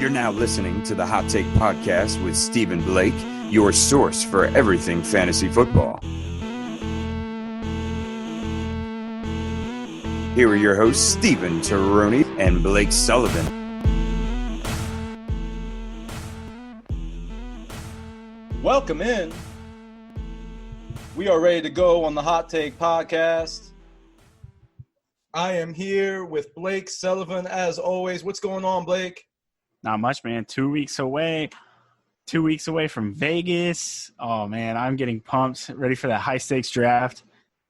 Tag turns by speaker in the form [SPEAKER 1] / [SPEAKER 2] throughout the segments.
[SPEAKER 1] You're now listening to the Hot Take Podcast with Stephen Blake, your source for everything fantasy football. Here are your hosts, Stephen Taroni and Blake Sullivan.
[SPEAKER 2] Welcome in. We are ready to go on the Hot Take Podcast. I am here with Blake Sullivan, as always. What's going on, Blake?
[SPEAKER 3] Not much, man. 2 weeks away. 2 weeks away from Vegas. Oh, man, I'm getting pumped, ready for that high-stakes draft.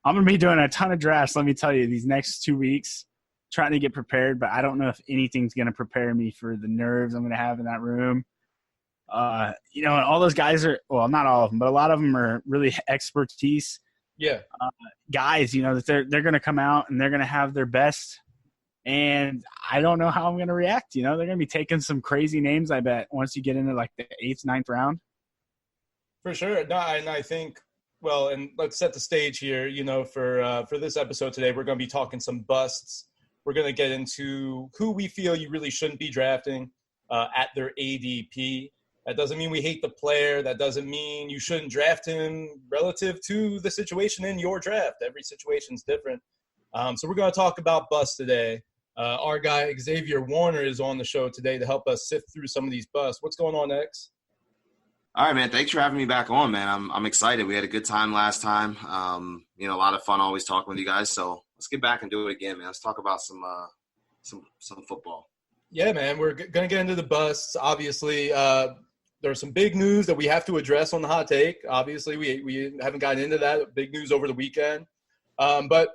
[SPEAKER 3] I'm going to be doing a ton of drafts, let me tell you, these next 2 weeks, trying to get prepared, but I don't know if anything's going to prepare me for the nerves I'm going to have in that room. And all those guys are – well, not all of them, but a lot of them are really expertise.
[SPEAKER 2] Yeah.
[SPEAKER 3] Guys, that they're going to come out and they're going to have their best – and I don't know how I'm going to react. They're going to be taking some crazy names, I bet, once you get into like the 8th, 9th round.
[SPEAKER 2] For sure. No, and I think, well, and let's set the stage here, for this episode today, we're going to be talking some busts. We're going to get into who we feel you really shouldn't be drafting at their ADP. That doesn't mean we hate the player. That doesn't mean you shouldn't draft him relative to the situation in your draft. Every situation's different. So we're going to talk about busts today. Our guy, Xavier Warner, is on the show today to help us sift through some of these busts. What's going on, X?
[SPEAKER 4] All right, man. Thanks for having me back on, man. I'm excited. We had a good time last time. A lot of fun always talking with you guys. So let's get back and do it again, man. Let's talk about some football.
[SPEAKER 2] Yeah, man. We're going to get into the busts. Obviously, there's some big news that we have to address on the Hot Take. Obviously, we haven't gotten into that. Big news over the weekend. But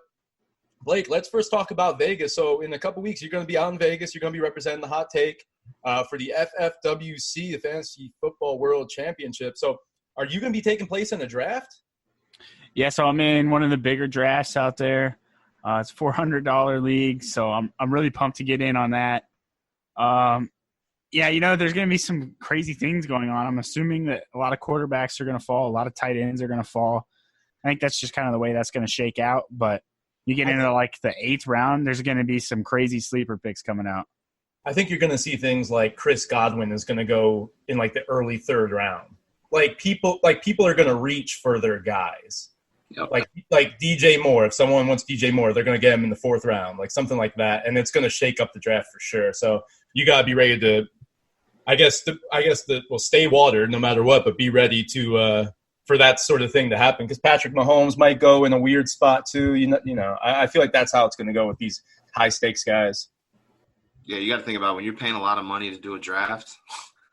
[SPEAKER 2] Blake, let's first talk about Vegas. So in a couple weeks, you're going to be out in Vegas. You're going to be representing the Hot Take for the FFWC, the Fantasy Football World Championship. So are you going to be taking place in a draft? Yeah,
[SPEAKER 3] so I'm in one of the bigger drafts out there. It's a $400 league, so I'm really pumped to get in on that. There's going to be some crazy things going on. I'm assuming that a lot of quarterbacks are going to fall. A lot of tight ends are going to fall. I think that's just kind of the way that's going to shake out, but you get into like the 8th round, there's going to be some crazy sleeper picks coming out.
[SPEAKER 2] I think you're going to see things like Chris Godwin is going to go in like the early 3rd round. Like people are going to reach for their guys. Yep. Like DJ Moore. If someone wants DJ Moore, they're going to get him in the 4th round, like something like that, and it's going to shake up the draft for sure. So you got to be ready to, stay watered no matter what, but be ready to. For that sort of thing to happen, because Patrick Mahomes might go in a weird spot too. I feel like that's how it's going to go with these high stakes guys.
[SPEAKER 4] Yeah, you got to think about when you're paying a lot of money to do a draft.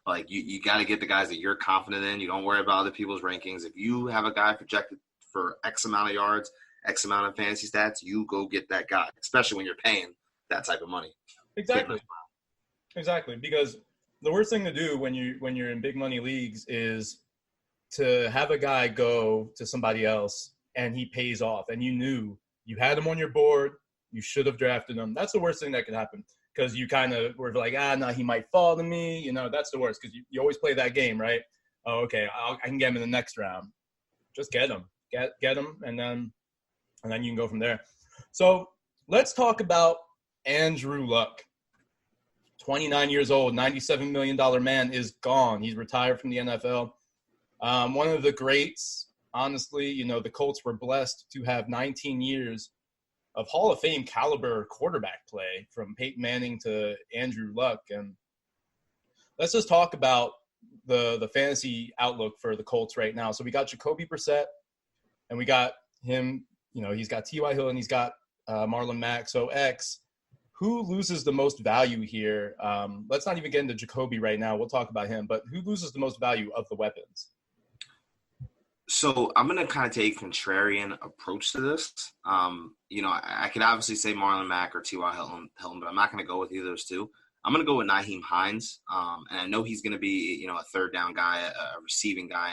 [SPEAKER 4] Like you got to get the guys that you're confident in. You don't worry about other people's rankings. If you have a guy projected for X amount of yards, X amount of fantasy stats, you go get that guy. Especially when you're paying that type of money.
[SPEAKER 2] Exactly. Because the worst thing to do when you're in big money leagues is to have a guy go to somebody else and he pays off and you knew you had him on your board, you should have drafted him. That's the worst thing that could happen, because you kind of were like, no, he might fall to me. That's the worst, because you always play that game, right? Oh, okay, I can get him in the next round. Just get him. Get him, and then you can go from there. So let's talk about Andrew Luck. 29 years old, $97 million man is gone. He's retired from the NFL. One of the greats, honestly, the Colts were blessed to have 19 years of Hall of Fame caliber quarterback play, from Peyton Manning to Andrew Luck. And let's just talk about the fantasy outlook for the Colts right now. So we got Jacoby Brissett, and we got him, he's got T.Y. Hilton, he's got Marlon Mack. So X, who loses the most value here? Let's not even get into Jacoby right now. We'll talk about him. But who loses the most value of the weapons?
[SPEAKER 4] So I'm going to kind of take a contrarian approach to this. I could obviously say Marlon Mack or T.Y. Hilton, but I'm not going to go with either of those two. I'm going to go with Nyheim Hines. And I know he's going to be, a 3rd down guy, a receiving guy.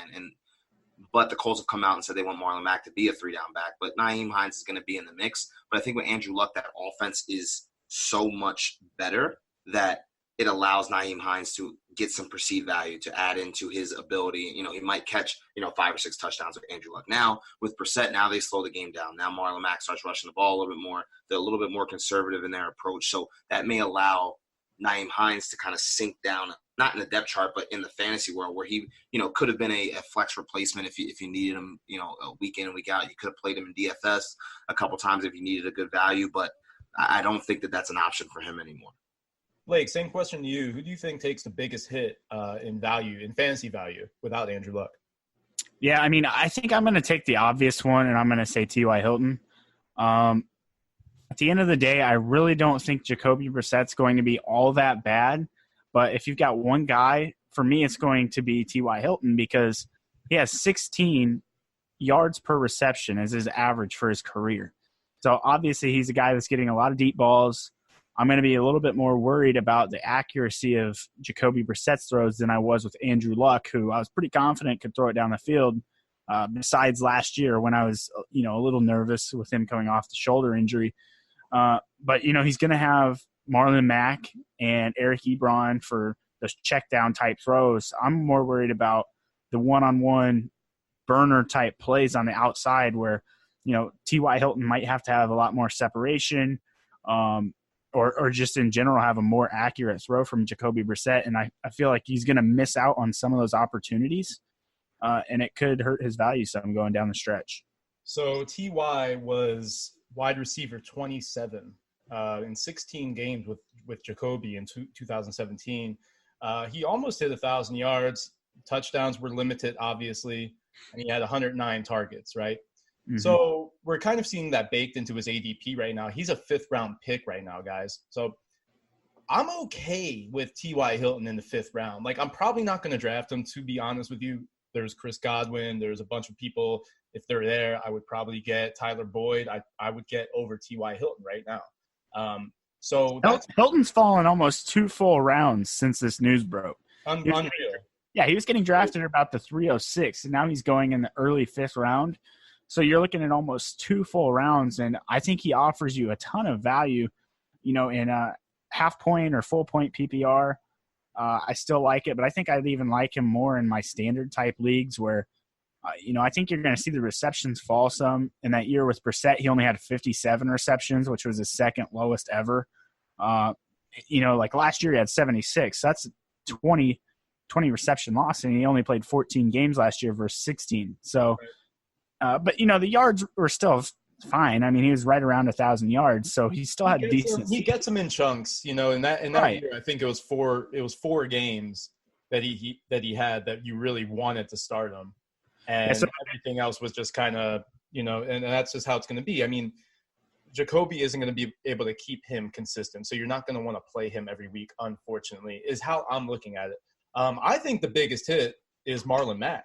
[SPEAKER 4] But the Colts have come out and said they want Marlon Mack to be a 3-down back. But Nyheim Hines is going to be in the mix. But I think with Andrew Luck, that offense is so much better that it allows Nyheim Hines to get some perceived value to add into his ability. He might catch, 5 or 6 touchdowns with Andrew Luck. Now, with Brissett, now they slow the game down. Now Marlon Mack starts rushing the ball a little bit more. They're a little bit more conservative in their approach. So that may allow Nyheim Hines to kind of sink down, not in the depth chart, but in the fantasy world where he, could have been a flex replacement if you needed him, a week in and week out. You could have played him in DFS a couple times if you needed a good value, but I don't think that that's an option for him anymore.
[SPEAKER 2] Blake, same question to you. Who do you think takes the biggest hit in fantasy value without Andrew Luck?
[SPEAKER 3] Yeah, I mean, I think I'm going to take the obvious one, and I'm going to say T.Y. Hilton. At the end of the day, I really don't think Jacoby Brissett's going to be all that bad. But if you've got one guy, for me, it's going to be T.Y. Hilton because he has 16 yards per reception as his average for his career. So obviously he's a guy that's getting a lot of deep balls. I'm going to be a little bit more worried about the accuracy of Jacoby Brissett's throws than I was with Andrew Luck, who I was pretty confident could throw it down the field. Besides last year when I was, a little nervous with him coming off the shoulder injury. But he's going to have Marlon Mack and Eric Ebron for those check down type throws. I'm more worried about the one-on-one burner type plays on the outside where, T.Y. Hilton might have to have a lot more separation, or just in general have a more accurate throw from Jacoby Brissett. And I feel like he's going to miss out on some of those opportunities, and it could hurt his value some going down the stretch.
[SPEAKER 2] So T.Y. was wide receiver 27 in 16 games with Jacoby in 2017. He almost hit 1,000 yards. Touchdowns were limited, obviously, and he had 109 targets, right? Mm-hmm. So we're kind of seeing that baked into his ADP right now. He's a 5th-round pick right now, guys. So I'm okay with T.Y. Hilton in the 5th round. Like, I'm probably not going to draft him, to be honest with you. There's Chris Godwin. There's a bunch of people. If they're there, I would probably get Tyler Boyd. I would get over T.Y. Hilton right now. So
[SPEAKER 3] Hilton's fallen almost 2 full rounds since this news broke.
[SPEAKER 2] Unreal.
[SPEAKER 3] Yeah, he was getting drafted about the 306, and now he's going in the early 5th round. So you're looking at almost 2 full rounds, and I think he offers you a ton of value, in a half-point or full-point PPR. I still like it, but I think I'd even like him more in my standard-type leagues where, I think you're going to see the receptions fall some. In that year with Brissett, he only had 57 receptions, which was his 2nd lowest ever. Like last year he had 76. That's 20 reception loss, and he only played 14 games last year versus 16. So – but, the yards were still fine. I mean, he was right around 1,000 yards, so he still had decent.
[SPEAKER 2] He gets them in chunks, in that
[SPEAKER 3] right.
[SPEAKER 2] year. I think it was 4 games that he had that you really wanted to start him, and everything else was just kind of and that's just how it's going to be. I mean, Jacoby isn't going to be able to keep him consistent, so you're not going to want to play him every week. Unfortunately, is how I'm looking at it. I think the biggest hit is Marlon Mack.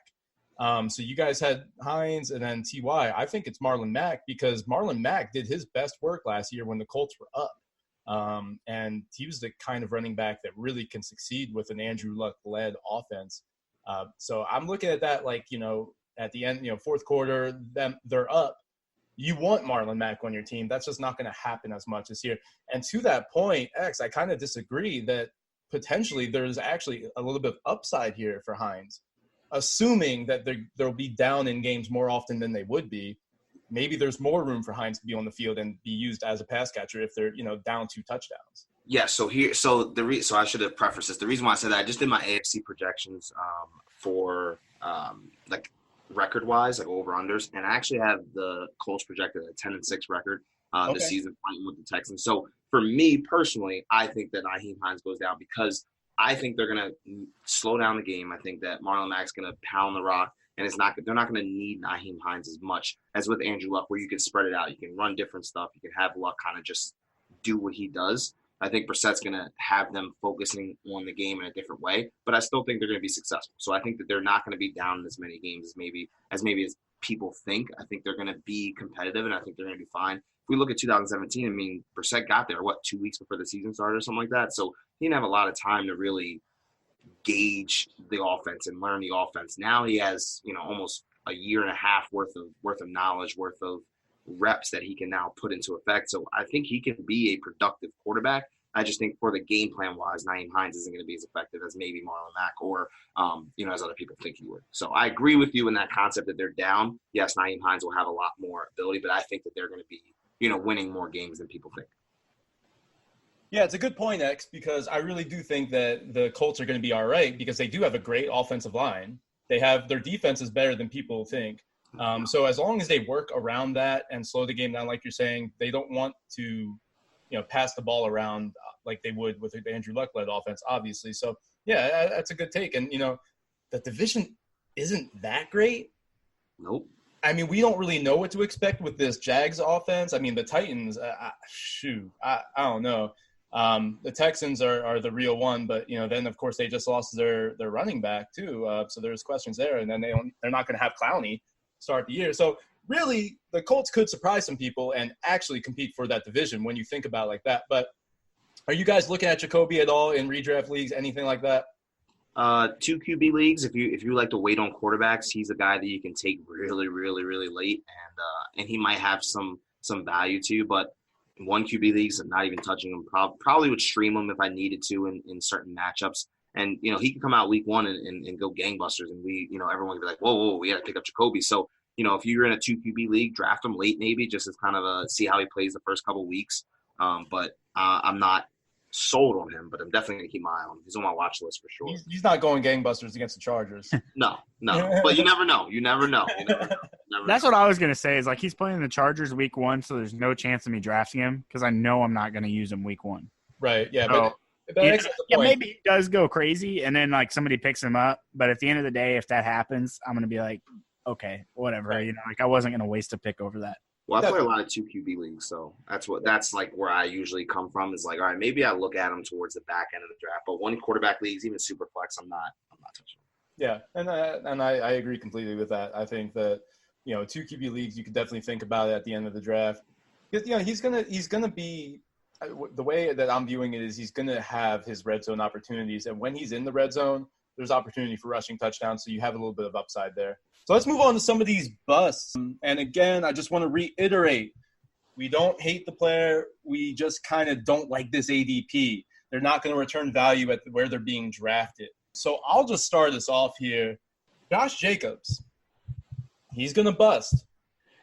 [SPEAKER 2] So you guys had Hines and then T.Y. I think it's Marlon Mack because Marlon Mack did his best work last year when the Colts were up. And he was the kind of running back that really can succeed with an Andrew Luck-led offense. So I'm looking at that like, at the end, 4th quarter, they're up. You want Marlon Mack on your team. That's just not going to happen as much this year. And to that point, X, I kind of disagree that potentially there's actually a little bit of upside here for Hines. Assuming that they'll be down in games more often than they would be, maybe there's more room for Hines to be on the field and be used as a pass catcher if they're down 2 touchdowns.
[SPEAKER 4] Yeah. So I should have prefaced this. The reason why I said that, I just did my AFC projections for like record wise, like over unders, and I actually have the Colts projected at a 10-6 record this season fighting with the Texans. So for me personally, I think that Nyheim Hines goes down because I think they're going to slow down the game. I think that Marlon Mack's going to pound the rock, and they're not going to need Nyheim Hines as much as with Andrew Luck, where you can spread it out. You can run different stuff. You can have Luck kind of just do what he does. I think Brissett's going to have them focusing on the game in a different way, but I still think they're going to be successful. So I think that they're not going to be down in as many games as people think. I think they're going to be competitive, and I think they're going to be fine. If we look at 2017, I mean, Brissett got there, 2 weeks before the season started or something like that. So he didn't have a lot of time to really gauge the offense and learn the offense. Now he has, almost a year and a half worth of knowledge, worth of reps that he can now put into effect. So I think he can be a productive quarterback. I just think for the game plan wise, Nyheim Hines isn't going to be as effective as maybe Marlon Mack or, as other people think he would. So I agree with you in that concept that they're down. Yes, Nyheim Hines will have a lot more ability, but I think that they're going to be, winning more games than people think.
[SPEAKER 2] Yeah, it's a good point, X, because I really do think that the Colts are going to be all right because they do have a great offensive line. Their defense is better than people think. So as long as they work around that and slow the game down, like you're saying, they don't want to, pass the ball around like they would with the Andrew Luck-led offense, obviously. So, yeah, that's a good take. And, the division isn't that great.
[SPEAKER 4] Nope.
[SPEAKER 2] I mean, we don't really know what to expect with this Jags offense. I mean, the Titans, I don't know. The Texans are the real one, but, then, of course, they just lost their running back, too. So there's questions there. And then they're not going to have Clowney start the year. So, really, the Colts could surprise some people and actually compete for that division when you think about it like that. But are you guys looking at Jacoby at all in redraft leagues, anything like that?
[SPEAKER 4] 2 QB leagues. If you like to wait on quarterbacks, he's a guy that you can take really, really, really late, and he might have some value to you. But 1 QB leagues, I'm not even touching him. Probably would stream him if I needed to in certain matchups. And he can come out week 1 and go gangbusters, and everyone would be like, whoa, we got to pick up Jacoby. So if you're in a 2 QB league, draft him late maybe just as kind of see how he plays the first couple weeks. But I'm not sold on him, but I'm definitely going to keep my eye on him. He's on my watch list for sure.
[SPEAKER 2] He's not going gangbusters against the Chargers.
[SPEAKER 4] No. But you never know.
[SPEAKER 3] That's what I was going to say is, like, he's playing the Chargers week 1, so there's no chance of me drafting him because I know I'm not going to use him week 1.
[SPEAKER 2] Right, yeah.
[SPEAKER 3] So,
[SPEAKER 2] but that makes the point.
[SPEAKER 3] Maybe he does go crazy and then, like, somebody picks him up. But at the end of the day, if that happens, I'm going to be like, okay, whatever.
[SPEAKER 2] Right.
[SPEAKER 3] I wasn't going to waste a pick over that.
[SPEAKER 4] Well, I play a lot of 2 QB leagues, so that's like where I usually come from. Is like, all right, maybe I look at them towards the back end of the draft, but 1 quarterback leagues, even super flex, I'm not touching.
[SPEAKER 2] Yeah, and I agree completely with that. I think that 2 QB leagues, you could definitely think about it at the end of the draft. Because he's gonna be, the way that I'm viewing it is he's gonna have his red zone opportunities, and when he's in the red zone, there's opportunity for rushing touchdowns, so you have a little bit of upside there. So let's move on to some of these busts. And again, I just want to reiterate, we don't hate the player. We just kind of don't like this ADP. They're not going to return value at where they're being drafted. So I'll just start us off here. Josh Jacobs, he's going to bust.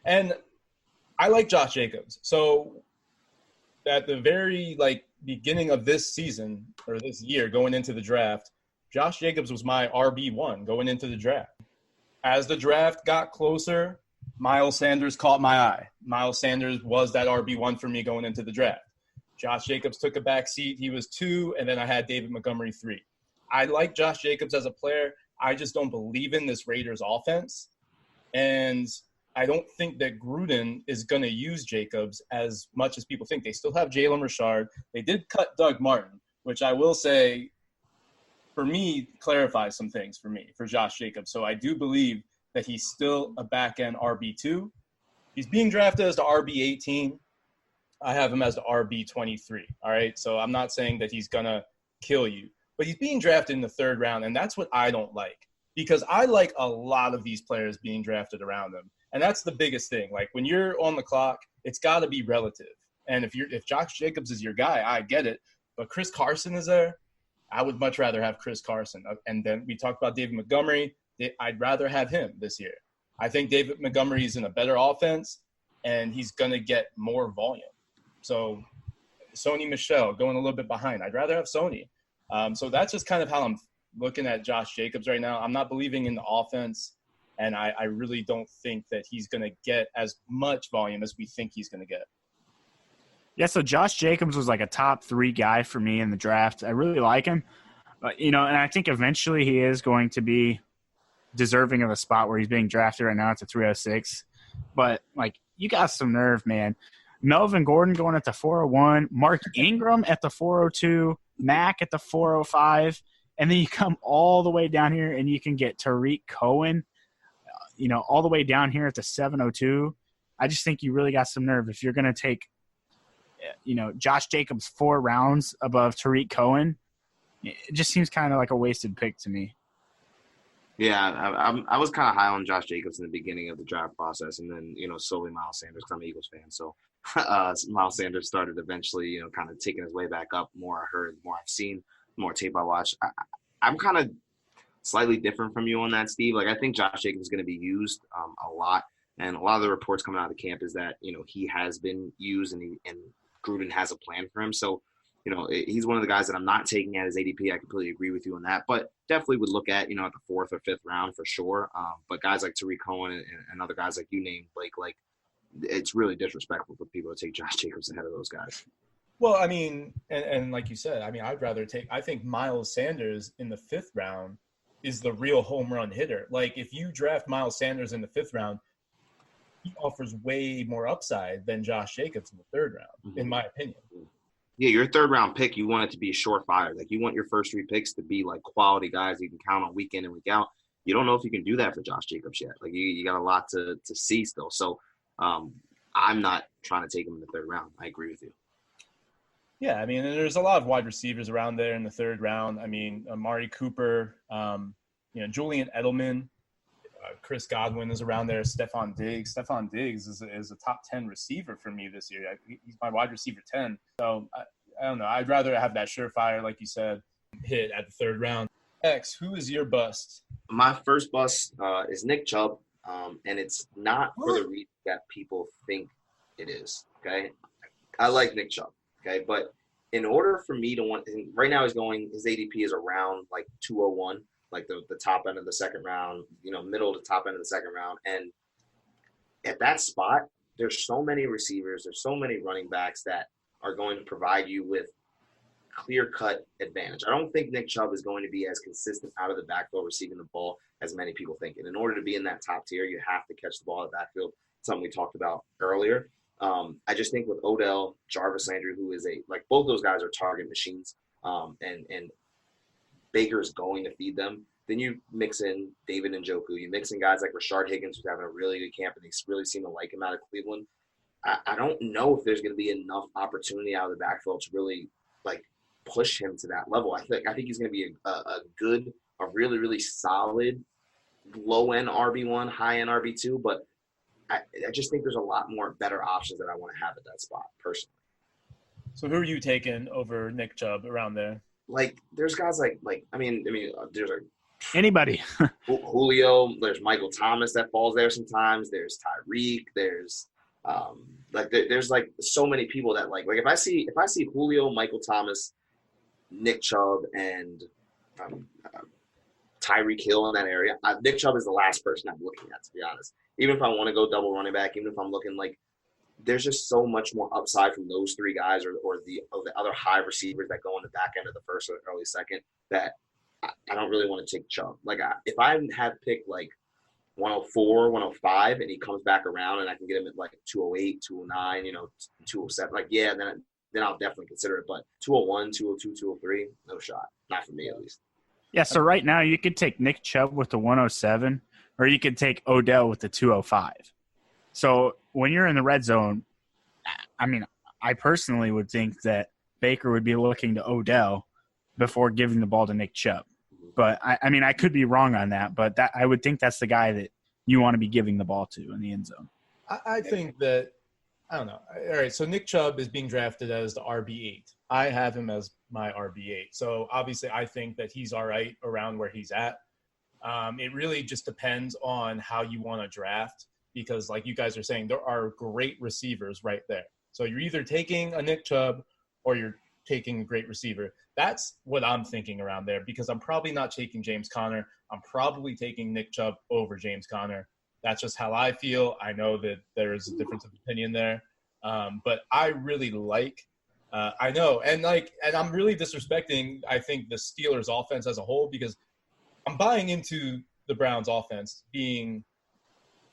[SPEAKER 2] And I like Josh Jacobs. So at the very beginning of this season or this year going into the draft, Josh Jacobs was my RB1 going into the draft. As the draft got closer, Miles Sanders caught my eye. Miles Sanders was that RB1 for me going into the draft. Josh Jacobs took a back seat. He was 2, and then I had David Montgomery 3. I like Josh Jacobs as a player. I just don't believe in this Raiders offense. And I don't think that Gruden is going to use Jacobs as much as people think. They still have Jalen Richard. They did cut Doug Martin, which I will say – for me, clarifies some things for Josh Jacobs. So I do believe that he's still a back-end RB2. He's being drafted as the RB18. I have him as the RB23, all right? So I'm not saying that he's going to kill you. But he's being drafted in the 3rd round, and that's what I don't like because I like a lot of these players being drafted around them. And that's the biggest thing. Like, when you're on the clock, it's got to be relative. And if Josh Jacobs is your guy, I get it. But Chris Carson is there. I would much rather have Chris Carson. And then we talked about David Montgomery. I'd rather have him this year. I think David Montgomery is in a better offense, and he's going to get more volume. So Sony Michel going a little bit behind. I'd rather have Sony. So that's just kind of how I'm looking at Josh Jacobs right now. I'm not believing in the offense, and I really don't think that he's going to get as much volume as we think he's going to get.
[SPEAKER 3] Yeah, so Josh Jacobs was like a top 3 guy for me in the draft. I really like him. And I think eventually he is going to be deserving of a spot where he's being drafted right now. It's a 306. But, you got some nerve, man. Melvin Gordon going at the 401, Mark Ingram at the 402, Mack at the 405, and then you come all the way down here and you can get Tariq Cohen, all the way down here at the 702. I just think you really got some nerve if you're going to take Josh Jacobs 4 rounds above Tariq Cohen. It just seems kind of like a wasted pick to me.
[SPEAKER 4] Yeah, I was kind of high on Josh Jacobs in the beginning of the draft process, and then slowly Miles Sanders. I'm an Eagles fan, so Miles Sanders started eventually kind of taking his way back up. More I heard, more I've seen, more tape I watched. I'm kind of slightly different from you on that, Steve. I think Josh Jacobs is going to be used a lot, and a lot of the reports coming out of the camp is that he has been used and Gruden has a plan for him. So he's one of the guys that I'm not taking at his ADP. I completely agree with you on that, but definitely would look at, at the 4th or 5th round for sure. But guys like Tariq Cohen and other guys like you named, Blake, like it's really disrespectful for people to take Josh Jacobs ahead of those guys.
[SPEAKER 2] Well, I mean, and like you said, I mean, I think Miles Sanders in the 5th round is the real home run hitter. Like if you draft Miles Sanders in the 5th round, he offers way more upside than Josh Jacobs in the 3rd round, in my opinion.
[SPEAKER 4] Yeah, your 3rd round pick, you want it to be surefire. Like you want your first 3 picks to be like quality guys you can count on week in and week out. You don't know if you can do that for Josh Jacobs yet. Like you got a lot to see still. So I'm not trying to take him in the 3rd round. I agree with you.
[SPEAKER 2] Yeah, I mean, and there's a lot of wide receivers around there in the 3rd round. I mean, Amari Cooper, Julian Edelman, Chris Godwin is around there. Stephon Diggs. Stephon Diggs is a top 10 receiver for me this year. He's my wide receiver 10. So I don't know. I'd rather have that surefire, like you said, hit at the 3rd round. X, who is your bust?
[SPEAKER 4] My first bust is Nick Chubb, and it's not for the reason that people think it is. Okay, I like Nick Chubb. Okay, but in order for me to want, right now his ADP is around like 201. Like the top end of the 2nd round, middle to top end of the 2nd round. And at that spot, there's so many receivers, there's so many running backs that are going to provide you with clear-cut advantage. I don't think Nick Chubb is going to be as consistent out of the backfield receiving the ball as many people think. And in order to be in that top tier, you have to catch the ball at the backfield, something we talked about earlier. I just think with Odell, Jarvis Landry, who is both those guys are target machines, and Baker is going to feed them. Then you mix in David Njoku. You mix in guys like Rashard Higgins, who's having a really good camp, and they really seem to like him out of Cleveland. I don't know if there's going to be enough opportunity out of the backfield to really push him to that level. I think he's going to be a really, really solid low-end RB1, high-end RB2, but I just think there's a lot more better options that I want to have at that spot, personally.
[SPEAKER 2] So who are you taking over Nick Chubb around there?
[SPEAKER 4] There's guys there's
[SPEAKER 3] anybody.
[SPEAKER 4] Julio, there's Michael Thomas that falls there sometimes. There's Tyreek. There's there's so many people that if I see Julio, Michael Thomas, Nick Chubb, and Tyreek Hill in that area, Nick Chubb is the last person I'm looking at, to be honest. Even if I want to go double running back, even if I'm looking there's just so much more upside from those 3 guys or the other high receivers that go in the back end of the 1st or early 2nd that I don't really want to take Chubb. If I had picked 104, 105, and he comes back around and I can get him at 208, 209, 207, then I'll definitely consider it. But 201, 202, 203, no shot. Not for me, at least.
[SPEAKER 3] Yeah, so right now you could take Nick Chubb with the 107, or you could take Odell with the 205. So when you're in the red zone, I mean, I personally would think that Baker would be looking to Odell before giving the ball to Nick Chubb. But, I mean, I could be wrong on that, but I would think that's the guy that you want to be giving the ball to in the end zone.
[SPEAKER 2] I think that – I don't know. All right, so Nick Chubb is being drafted as the RB8. I have him as my RB8. So, obviously, I think that he's all right around where he's at. It really just depends on how you want to draft because, like you guys are saying, there are great receivers right there. So, you're either taking a Nick Chubb or you're taking a great receiver. That's what I'm thinking around there because I'm probably not taking James Conner. I'm probably taking Nick Chubb over James Conner. That's just how I feel. I know that there is a difference of opinion there. But I really I know. And I'm really disrespecting, I think, the Steelers offense as a whole because I'm buying into the Browns offense being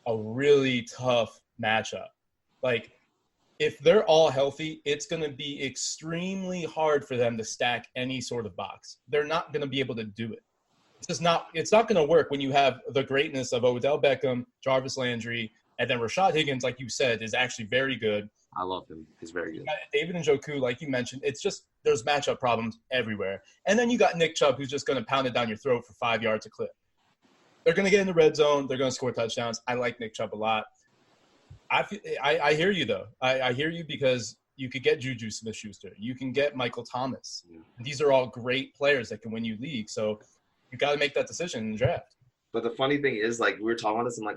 [SPEAKER 2] a really tough matchup. If they're all healthy, it's going to be extremely hard for them to stack any sort of box. They're not going to be able to do it. It's not going to work when you have the greatness of Odell Beckham, Jarvis Landry, and then Rashad Higgins, like you said, is actually very good.
[SPEAKER 4] I love him. He's very good.
[SPEAKER 2] David Njoku, like you mentioned, it's just there's matchup problems everywhere. And then you got Nick Chubb, who's just going to pound it down your throat for 5 yards a clip. They're going to get in the red zone. They're going to score touchdowns. I like Nick Chubb a lot. I hear you, though. I hear you because you could get Juju Smith-Schuster. You can get Michael Thomas. Yeah. These are all great players that can win you leagues. So you got to make that decision in the draft.
[SPEAKER 4] But the funny thing is, we were talking about this, I'm I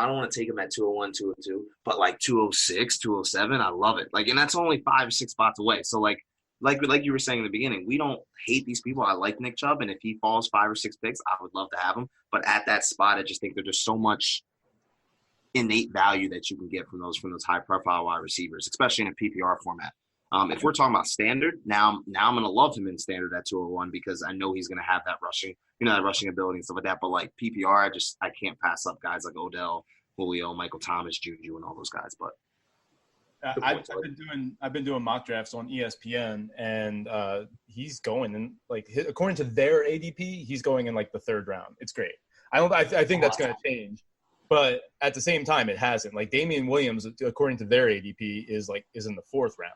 [SPEAKER 4] don't want to take him at 201, 202, but 206, 207, I love it. And that's only 5 or 6 spots away. So, like you were saying in the beginning, we don't hate these people. I like Nick Chubb, and if he falls 5 or 6 picks, I would love to have him. But at that spot, I just think there's just so much innate value that you can get from those high profile wide receivers, especially in a PPR format. If we're talking about standard, now I'm gonna love him in standard at 201 because I know he's gonna have that rushing ability and stuff like that. But like PPR, I can't pass up guys like Odell, Julio, Michael Thomas, Juju, and all those guys. But
[SPEAKER 2] I've been doing mock drafts on ESPN, and he's going in according to their ADP, he's going in like the 3rd round. It's great. I think that's going to change, but at the same time, it hasn't. Like Damian Williams, according to their ADP, is in the 4th round.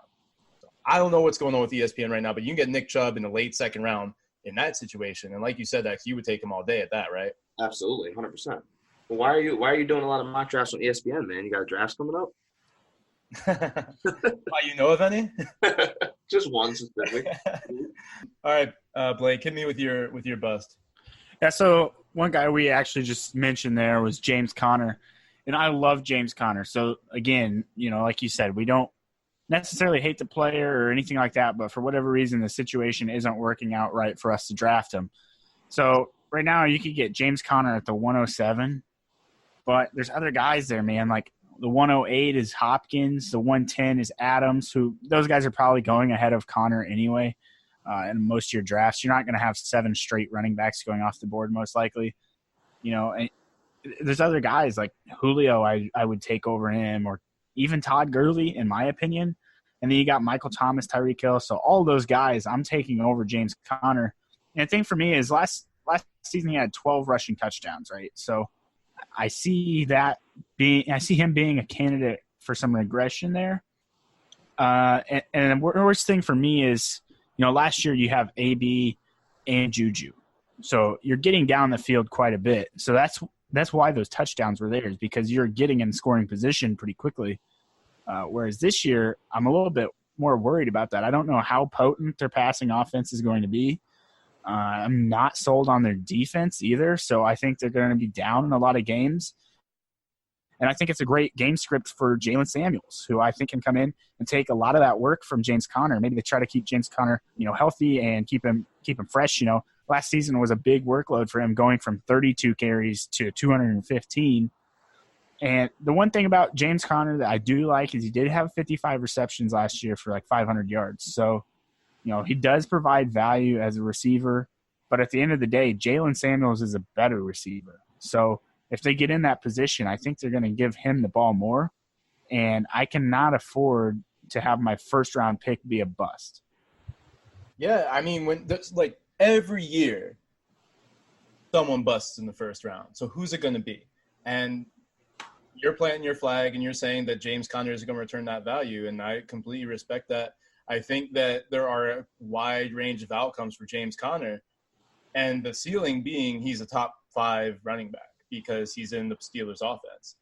[SPEAKER 2] So I don't know what's going on with ESPN right now, but you can get Nick Chubb in the late 2nd round in that situation, and like you said, X, you would take him all day at that, right?
[SPEAKER 4] Absolutely, 100%. Well, why are you doing a lot of mock drafts on ESPN, man? You got drafts coming up?
[SPEAKER 2] You know of any?
[SPEAKER 4] Just one specifically.
[SPEAKER 2] All right, Blake, hit me with your bust.
[SPEAKER 3] Yeah, so one guy we actually just mentioned there was James Conner, and I love James Conner. So again, like you said, we don't necessarily hate the player or anything like that, but for whatever reason, the situation isn't working out right for us to draft him. So right now, you could get James Conner at the 107, but there's other guys there, man. Like the 108 is Hopkins, the 110 is Adams. Who those guys are probably going ahead of Conner anyway. In most of your drafts, you're not going to have 7 straight running backs going off the board, most likely. And there's other guys like Julio I would take over him, or even Todd Gurley, in my opinion. And then you got Michael Thomas, Tyreek Hill. So all those guys I'm taking over James Conner. And the thing for me is last season he had 12 rushing touchdowns, right? So I see him being a candidate for some regression there. And the worst thing for me is, last year you have AB and Juju. So you're getting down the field quite a bit. So that's why those touchdowns were there, is because you're getting in scoring position pretty quickly. Whereas this year, I'm a little bit more worried about that. I don't know how potent their passing offense is going to be. I'm not sold on their defense either. So I think they're going to be down in a lot of games. And I think it's a great game script for Jalen Samuels, who I think can come in and take a lot of that work from James Conner. Maybe they try to keep James Conner, healthy and keep him fresh. Last season was a big workload for him, going from 32 carries to 215. And the one thing about James Conner that I do like is he did have 55 receptions last year for like 500 yards. So, he does provide value as a receiver. But at the end of the day, Jalen Samuels is a better receiver. So if they get in that position, I think they're going to give him the ball more. And I cannot afford to have my 1st-round pick be a bust.
[SPEAKER 2] Yeah, I mean, when there's every year someone busts in the 1st round. So who's it going to be? And you're planting your flag and you're saying that James Conner is going to return that value, and I completely respect that. I think that there are a wide range of outcomes for James Conner, and the ceiling being he's a top 5 running back because he's in the Steelers offense.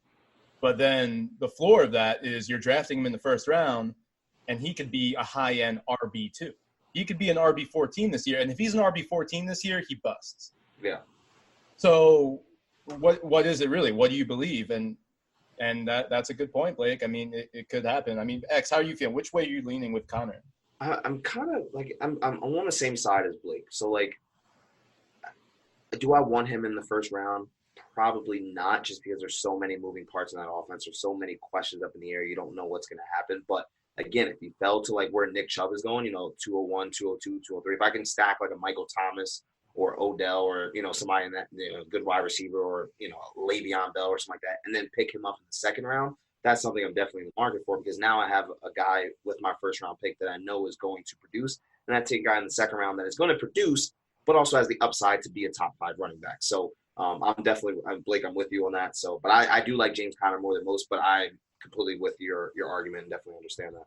[SPEAKER 2] But then the floor of that is you're drafting him in the 1st round, and he could be a high-end RB2. He could be an RB14 this year, and if he's an RB14 this year, he busts.
[SPEAKER 4] Yeah.
[SPEAKER 2] So what is it really? What do you believe? And that's a good point, Blake. I mean, it could happen. I mean, X, how are you feeling? Which way are you leaning with Conner?
[SPEAKER 4] I'm kind of I'm on the same side as Blake. So do I want him in the 1st round? Probably not, just because there's so many moving parts in that offense. There's so many questions up in the air. You don't know what's going to happen. But again, if he fell to where Nick Chubb is going, 201, 202, 203, if I can stack a Michael Thomas or Odell or, somebody in that, good wide receiver or, Le'Veon Bell or something like that, and then pick him up in the 2nd round, that's something I'm definitely in the market for, because now I have a guy with my 1st-round pick that I know is going to produce, and I take a guy in the 2nd round that is going to produce, but also has the upside to be a top 5 running back. So I'm Blake, I'm with you on that. So, but I do like James Conner more than most, but I'm completely with your argument and definitely understand that.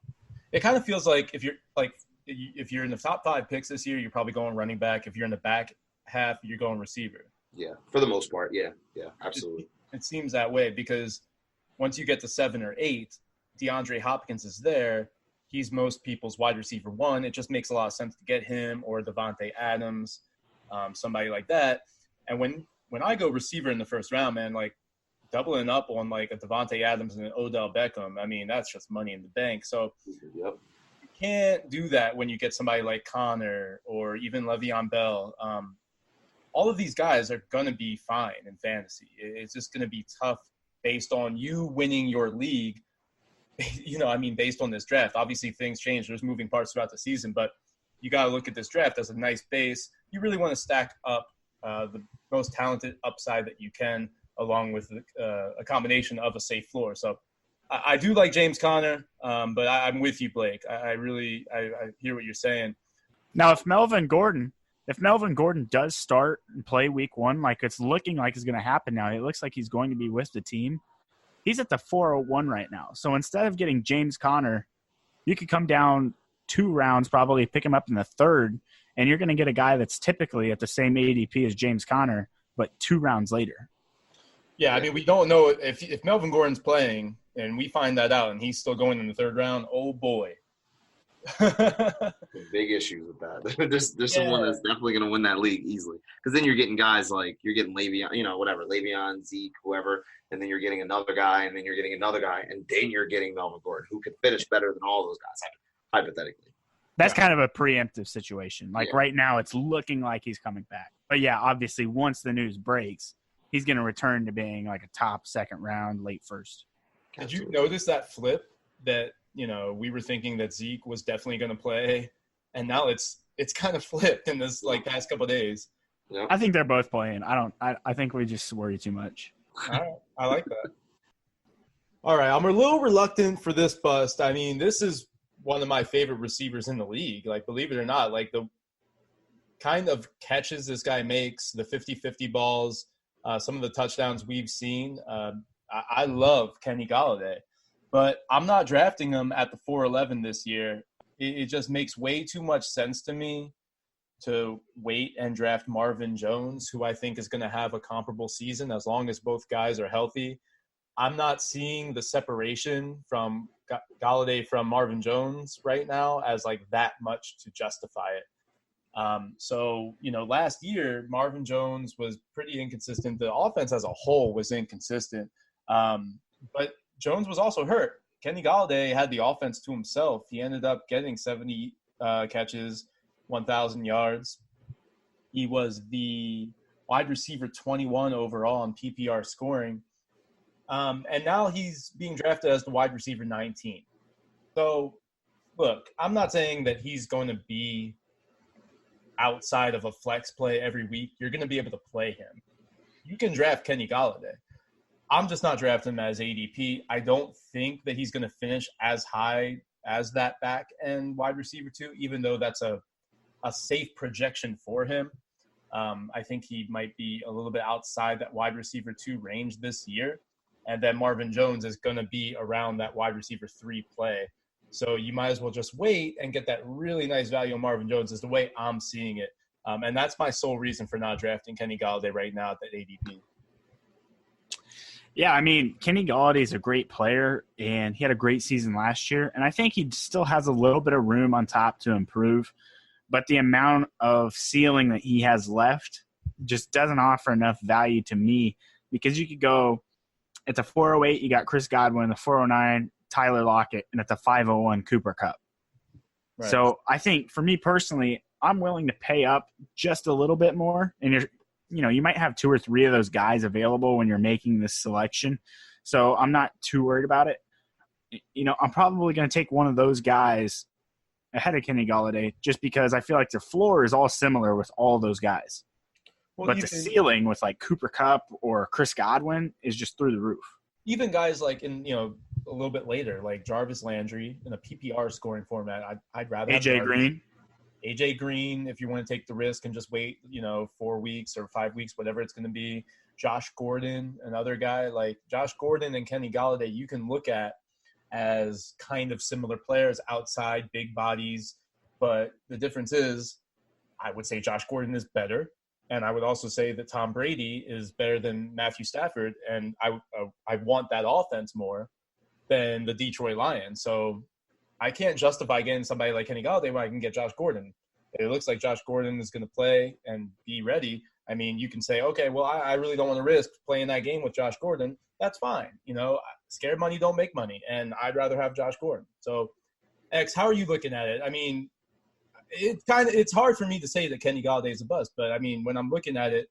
[SPEAKER 2] It kind of feels like if you're in the top 5 picks this year, you're probably going running back. If you're in the back half, you're going receiver.
[SPEAKER 4] Yeah, for the most part. Yeah, absolutely.
[SPEAKER 2] It seems that way because once you get to 7 or 8, DeAndre Hopkins is there. He's most people's wide receiver 1. It just makes a lot of sense to get him or Devontae Adams, somebody like that. And when I go receiver in the 1st round, man, doubling up on a Devontae Adams and an Odell Beckham, I mean, that's just money in the bank. So
[SPEAKER 4] yep.
[SPEAKER 2] you can't do that when you get somebody like Connor or even Le'Veon Bell. All of these guys are going to be fine in fantasy. It's just going to be tough based on you winning your league. Based on this draft. Obviously, things change. There's moving parts throughout the season, but you got to look at this draft as a nice base. You really want to stack up the most talented upside that you can, along with a combination of a safe floor. So I do like James Conner, but I'm with you, Blake. I hear what you're saying.
[SPEAKER 3] Now, if Melvin Gordon does start and play week 1, like it's looking like it's going to happen now, it looks like he's going to be with the team. He's at the 401 right now. So instead of getting James Conner, you could come down 2 rounds, probably pick him up in the 3rd, and you're going to get a guy that's typically at the same ADP as James Conner, but 2 rounds later.
[SPEAKER 2] Yeah, I mean, we don't know if Melvin Gordon's playing and we find that out and he's still going in the 3rd round, oh boy.
[SPEAKER 4] Big issues with that. There's someone that's definitely going to win that league easily. Because then you're getting guys like you're getting Le'Veon, Le'Veon, Zeke, whoever, and then you're getting another guy, and then you're getting another guy, and then you're getting Melvin Gordon, who could finish better than all those guys, hypothetically.
[SPEAKER 3] That's kind of a preemptive situation. Right now, it's looking like he's coming back. But yeah, obviously, once the news breaks, he's going to return to being like a top 2nd round, late 1st.
[SPEAKER 2] Did you notice that flip that? We were thinking that Zeke was definitely going to play, and now it's kind of flipped in this past couple of days.
[SPEAKER 4] Yep.
[SPEAKER 3] I think they're both playing. I think we just worry too much.
[SPEAKER 2] All right. I like that. All right. I'm a little reluctant for this bust. I mean, this is one of my favorite receivers in the league. Like, believe it or not, like the kind of catches this guy makes, the 50-50 balls, some of the touchdowns we've seen. I love Kenny Golladay. But I'm not drafting him at the 411 this year. It just makes way too much sense to me to wait and draft Marvin Jones, who I think is going to have a comparable season as long as both guys are healthy. I'm not seeing the separation from Golladay from Marvin Jones right now as that much to justify it. Last year, Marvin Jones was pretty inconsistent. The offense as a whole was inconsistent. But Jones was also hurt. Kenny Golladay had the offense to himself. He ended up getting 70 catches, 1,000 yards. He was the wide receiver 21 overall in PPR scoring. And now he's being drafted as the wide receiver 19. So, look, I'm not saying that he's going to be outside of a flex play every week. You're going to be able to play him. You can draft Kenny Golladay. I'm just not drafting him as ADP. I don't think that he's going to finish as high as that back end wide receiver 2, even though that's a safe projection for him. I think he might be a little bit outside that wide receiver 2 range this year. And then Marvin Jones is going to be around that wide receiver 3 play. So you might as well just wait and get that really nice value on Marvin Jones is the way I'm seeing it. And that's my sole reason for not drafting Kenny Golladay right now at that ADP.
[SPEAKER 3] Yeah, I mean, Kenny Golladay is a great player, and he had a great season last year. And I think he still has a little bit of room on top to improve. But the amount of ceiling that he has left just doesn't offer enough value to me because you could go at the 408, you got Chris Godwin, the 409, Tyler Lockett, and at the 501, Cooper Kupp. Right. So I think for me personally, I'm willing to pay up just a little bit more. And you might have 2 or 3 of those guys available when you're making this selection. So I'm not too worried about it. I'm probably going to take one of those guys ahead of Kenny Golladay just because I feel like their floor is all similar with all those guys. Well, but the ceiling with Cooper Kupp or Chris Godwin is just through the roof.
[SPEAKER 2] Even guys a little bit later, like Jarvis Landry in a PPR scoring format, I'd rather
[SPEAKER 3] AJ Green.
[SPEAKER 2] AJ Green, if you want to take the risk and just wait, 4 weeks or 5 weeks, whatever it's going to be. Josh Gordon, another guy like Josh Gordon and Kenny Golladay, you can look at as kind of similar players outside, big bodies. But the difference is, I would say Josh Gordon is better. And I would also say that Tom Brady is better than Matthew Stafford. And I want that offense more than the Detroit Lions. So I can't justify getting somebody like Kenny Golladay when I can get Josh Gordon. It looks like Josh Gordon is going to play and be ready. I mean, you can say, okay, well, I really don't want to risk playing that game with Josh Gordon. That's fine. Scared money don't make money, and I'd rather have Josh Gordon. So X, how are you looking at it? I mean, it's hard for me to say that Kenny Galladay is a bust, but I mean, when I'm looking at it,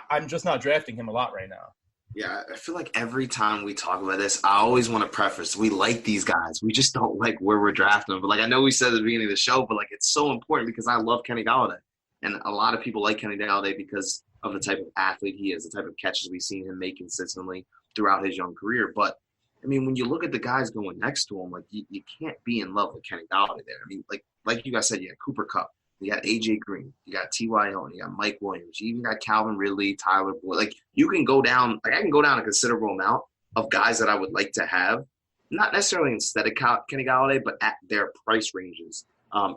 [SPEAKER 2] I'm just not drafting him a lot right now.
[SPEAKER 4] Yeah, I feel like every time we talk about this, I always want to preface, we like these guys. We just don't like where we're drafting them. But, like, I know we said at the beginning of the show, but, like, it's so important because I love Kenny Galladay. And a lot of people like Kenny Galladay because of the type of athlete he is, the type of catches we've seen him make consistently throughout his young career. But, I mean, when you look at the guys going next to him, like, you can't be in love with Kenny Galladay there. I mean, like you guys said, you got Cooper Kupp. You got A.J. Green. You got T.Y. Hilton. You got Mike Williams. You even got Calvin Ridley, Tyler Boyd. Like, you can go down – like, I can go down a considerable amount of guys that I would like to have, not necessarily instead of Kenny Galladay, but at their price ranges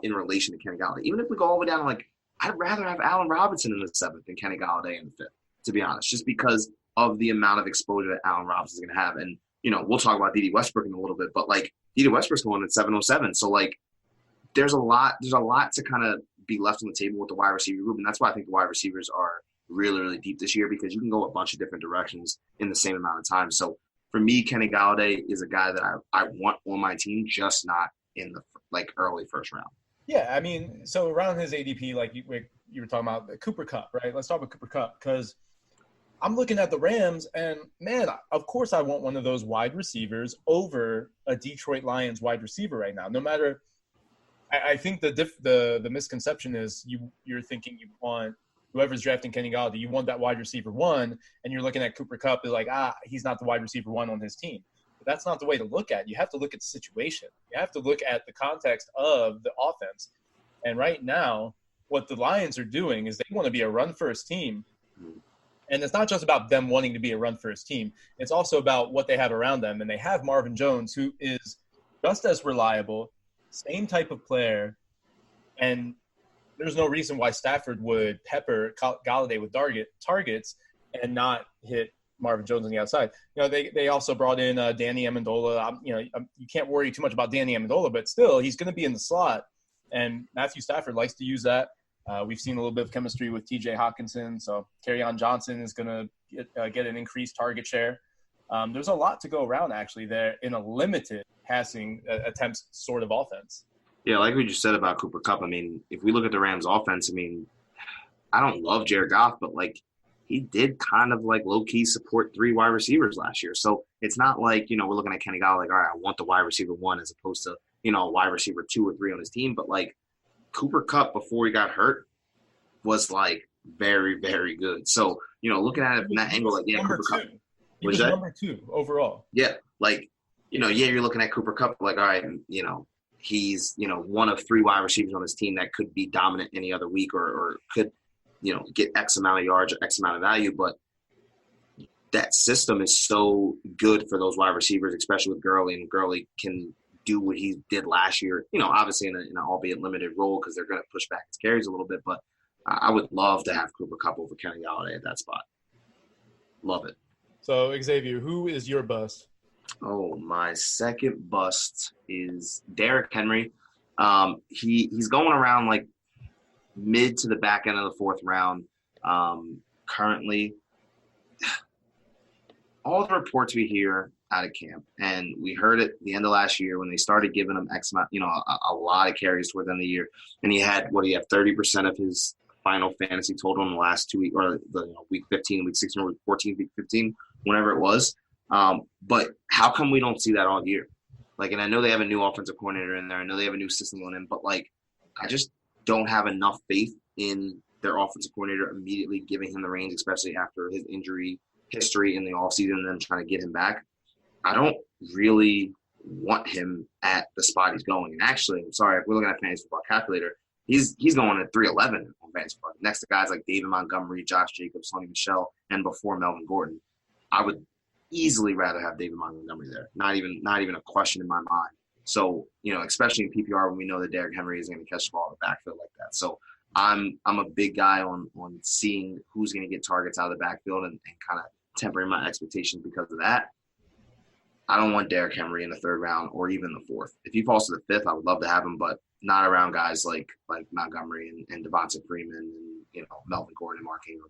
[SPEAKER 4] in relation to Kenny Galladay. Even if we go all the way down to, like, I'd rather have Allen Robinson in the 7th than Kenny Galladay in the 5th, to be honest, just because of the amount of exposure that Allen Robinson is going to have. And, you know, we'll talk about D.D. Westbrook in a little bit, but, like, D.D. Westbrook's going at 707. So, like, there's a lot to kind of be left on the table with the wide receiver group, and that's why I think the wide receivers are really, really deep this year because you can go a bunch of different directions in the same amount of time. So for me, Kenny Galladay is a guy that I want on my team, just not in the early first round.
[SPEAKER 2] Yeah, I mean, so around his ADP, like you were talking about Cooper Kupp, right? Let's talk about Cooper Kupp because I'm looking at the Rams, and man, of course I want one of those wide receivers over a Detroit Lions wide receiver right now. No matter. I think the misconception is you're thinking you want whoever's drafting Kenny Galladay, you want that wide receiver 1, and you're looking at Cooper Kupp is like, he's not the wide receiver 1 on his team. But that's not the way to look at it. You have to look at the situation. You have to look at the context of the offense. And right now, what the Lions are doing is they want to be a run-first team. And it's not just about them wanting to be a run-first team. It's also about what they have around them. And they have Marvin Jones, who is just as reliable, same type of player, and there's no reason why Stafford would pepper Galladay with targets and not hit Marvin Jones on the outside. You know, they also brought in Danny Amendola. You can't worry too much about Danny Amendola, but still, he's going to be in the slot, and Matthew Stafford likes to use that. We've seen a little bit of chemistry with T.J. Hawkinson, so Kerryon Johnson is going to get an increased target share. There's a lot to go around, actually, there in a limited passing attempts sort of offense.
[SPEAKER 4] Yeah, like we just said about Cooper Kupp, I mean, if we look at the Rams offense, I mean, I don't love Jared Goff, but, like, he did kind of, like, low-key support 3 wide receivers last year. So it's not like, we're looking at Kenny Galladay, like, all right, I want the wide receiver 1 as opposed to, a wide receiver 2 or 3 on his team. But, like, Cooper Kupp, before he got hurt, was, like, very, very good. So, looking at it from that angle, like, yeah, Cooper Kupp.
[SPEAKER 2] He was number 2 overall.
[SPEAKER 4] Yeah, like, you're looking at Cooper Kupp, like, all right, he's, one of 3 wide receivers on his team that could be dominant any other week or could, get X amount of yards or X amount of value. But that system is so good for those wide receivers, especially with Gurley, and Gurley can do what he did last year, obviously in an albeit limited role because they're going to push back his carries a little bit. But I would love to have Cooper Kupp over Kenny Galladay at that spot. Love it.
[SPEAKER 2] So, Xavier, who is your bust?
[SPEAKER 4] Oh, my second bust is Derrick Henry. He's going around like mid to the back end of the 4th round. Currently, all the reports we hear out of camp, and we heard it the end of last year when they started giving him X amount, a lot of carries toward the end of the year, and he had 30% of his final fantasy total in the last 2 weeks, or the week 15, week 16, week 14, week 15, whenever it was. But how come we don't see that all year? Like, and I know they have a new offensive coordinator in there. I know they have a new system going in, but like, I just don't have enough faith in their offensive coordinator immediately giving him the reins, especially after his injury history in the offseason and then trying to get him back. I don't really want him at the spot he's going. And actually, I'm sorry, if we're looking at Fantasy Football Calculator, he's going at 311 on Fantasy Football. Next to guys like David Montgomery, Josh Jacobs, Sonny Michel, and before Melvin Gordon. I would easily rather have David Montgomery there. Not even a question in my mind. So, especially in PPR when we know that Derrick Henry is going to catch the ball in the backfield like that. So I'm a big guy on seeing who's going to get targets out of the backfield and kind of tempering my expectations because of that. I don't want Derrick Henry in the 3rd round or even the 4th. If he falls to the 5th, I would love to have him, but not around guys like Montgomery and Devonta Freeman and Melvin Gordon and Mark Ingram.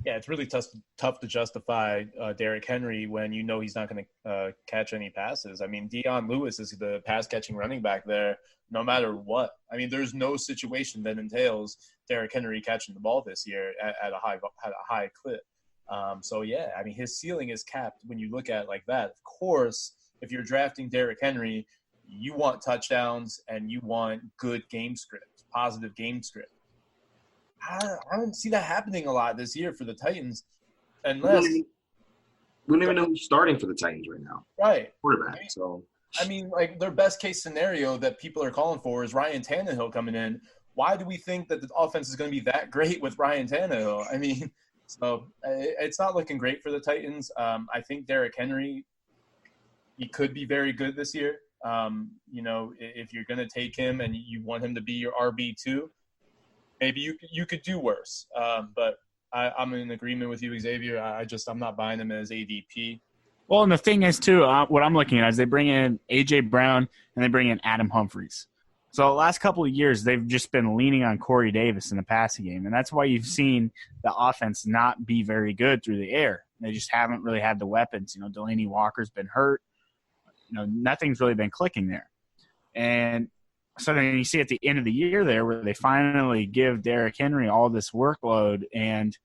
[SPEAKER 2] Yeah, it's really tough to justify Derrick Henry when you know he's not going to catch any passes. I mean, Dion Lewis is the pass-catching running back there no matter what. I mean, there's no situation that entails Derrick Henry catching the ball this year at a high clip. So, yeah, I mean, his ceiling is capped when you look at it like that. Of course, if you're drafting Derrick Henry, you want touchdowns and you want good game script, positive game script. I don't see that happening a lot this year for the Titans, unless
[SPEAKER 4] we don't even know who's starting for the Titans right now.
[SPEAKER 2] Right,
[SPEAKER 4] Quarterback.
[SPEAKER 2] I mean, like their best case scenario that people are calling for is Ryan Tannehill coming in. Why do we think that the offense is going to be that great with Ryan Tannehill? I mean, so it's not looking great for the Titans. I think Derrick Henry, he could be very good this year. You know, if you're going to take him and you want him to be your RB2. Maybe you could do worse, but I'm in agreement with you, Xavier. I'm not buying him as ADP.
[SPEAKER 3] Well, and the thing is, too, what I'm looking at is they bring in A.J. Brown and they bring in Adam Humphries. So the last couple of years, they've just been leaning on Corey Davis in the passing game, and that's why you've seen the offense not be very good through the air. They just haven't really had the weapons. You know, Delaney Walker's been hurt. You know, nothing's really been clicking there. And so then you see at the end of the year there where they finally give Derrick Henry all this workload and,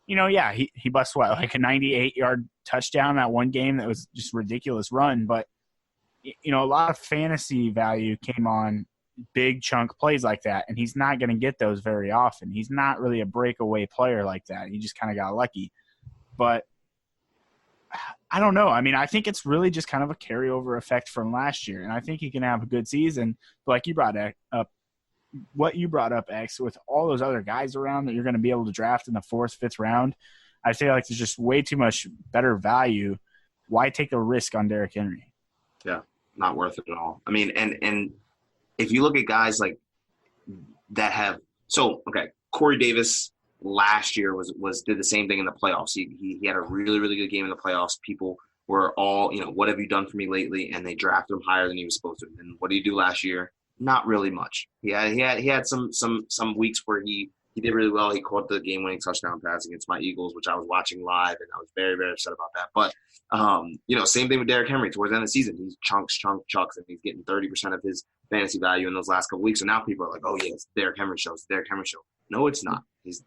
[SPEAKER 3] you know, yeah, he busts like a 98-yard touchdown that one game that was just ridiculous run. But, you know, a lot of fantasy value came on big chunk plays like that, and he's not going to get those very often. He's not really a breakaway player like that. He just kind of got lucky. But I don't know. I mean, I think it's really just kind of a carryover effect from last year, and I think he can have a good season. But like you brought up, what you brought up, X, with all those other guys around that you're going to be able to draft in the 4th, 5th round, I feel like there's just way too much better value. Why take the risk on Derrick Henry?
[SPEAKER 4] Yeah, not worth it at all. I mean, and if you look at guys like that have – so, okay, Corey Davis – last year did the same thing in the playoffs. He had a really, really good game in the playoffs. People were all, you know, what have you done for me lately? And they drafted him higher than he was supposed to. And what did he do last year? Not really much. He had some weeks where he did really well. He caught the game-winning touchdown pass against my Eagles, which I was watching live, and I was very, very upset about that. But you know, same thing with Derrick Henry. Towards the end of the season, he's chucks, and he's getting 30% of his fantasy value in those last couple weeks. So now people are like, oh yeah, it's Derrick Henry show. It's Derrick Henry show. No, it's not. He's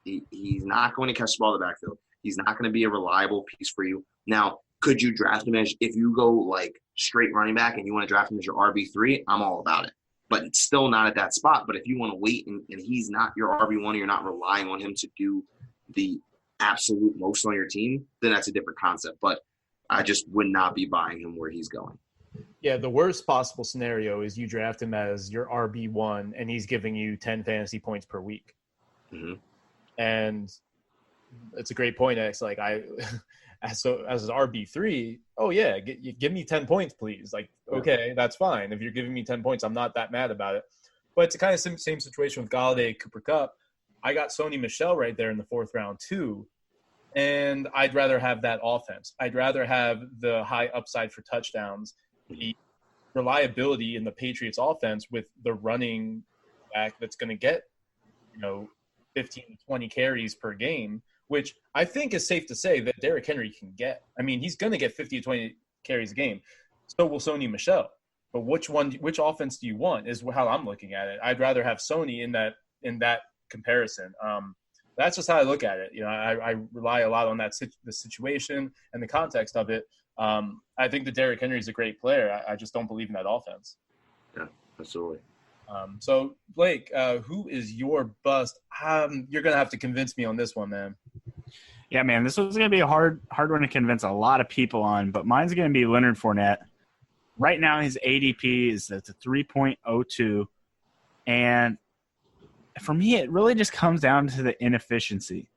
[SPEAKER 4] not going to catch the ball in the backfield. He's not going to be a reliable piece for you. Now, could you draft him as, if you go like straight running back and you want to draft him as your RB3, I'm all about it. But it's still not at that spot. But if you want to wait and he's not your RB1 or you're not relying on him to do the absolute most on your team, then that's a different concept. But I just would not be buying him where he's going.
[SPEAKER 2] Yeah, the worst possible scenario is you draft him as your RB1 and he's giving you 10 fantasy points per week.
[SPEAKER 4] Mm-hmm.
[SPEAKER 2] And it's a great point, X. Like as an RB3, oh yeah, give me 10 points, please. Like, okay, that's fine. If you're giving me 10 points, I'm not that mad about it. But it's kind of same situation with Galladay, Cooper Kupp. I got Sony Michel right there in the 4th round too, and I'd rather have that offense. I'd rather have the high upside for touchdowns, the reliability in the Patriots offense with the running back that's going to get, you know, 15 to 20 carries per game, which I think is safe to say that Derrick Henry can get. I mean, he's going to get 50 to 20 carries a game. So will Sony Michel. But which offense do you want is how I'm looking at it. I'd rather have Sony in that comparison. That's just how I look at it. You know, I rely a lot on the situation and the context of it. I think that Derrick Henry is a great player. I just don't believe in that offense.
[SPEAKER 4] Yeah, absolutely.
[SPEAKER 2] So, Blake, who is your bust? You're going to have to convince me on this one, man.
[SPEAKER 3] Yeah, man, this was going to be a hard one to convince a lot of people on, but mine's going to be Leonard Fournette. Right now, his ADP is at the 3.02, and for me, it really just comes down to the inefficiency.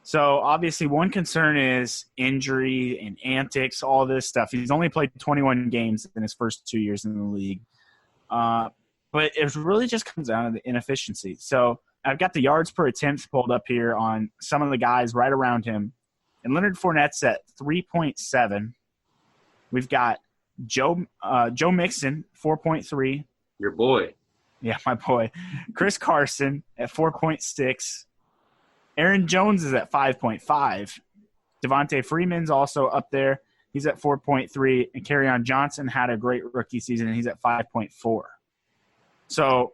[SPEAKER 3] So, obviously, one concern is injury and antics, all this stuff. He's only played 21 games in his first 2 years in the league. But it really just comes down to the inefficiency. So I've got the yards per attempt pulled up here on some of the guys right around him. And Leonard Fournette's at 3.7. We've got Joe Mixon, 4.3.
[SPEAKER 4] Your boy.
[SPEAKER 3] Yeah, my boy. Chris Carson at 4.6. Aaron Jones is at 5.5. Devontae Freeman's also up there. He's at 4.3. And Kerryon Johnson had a great rookie season, and he's at 5.4. So,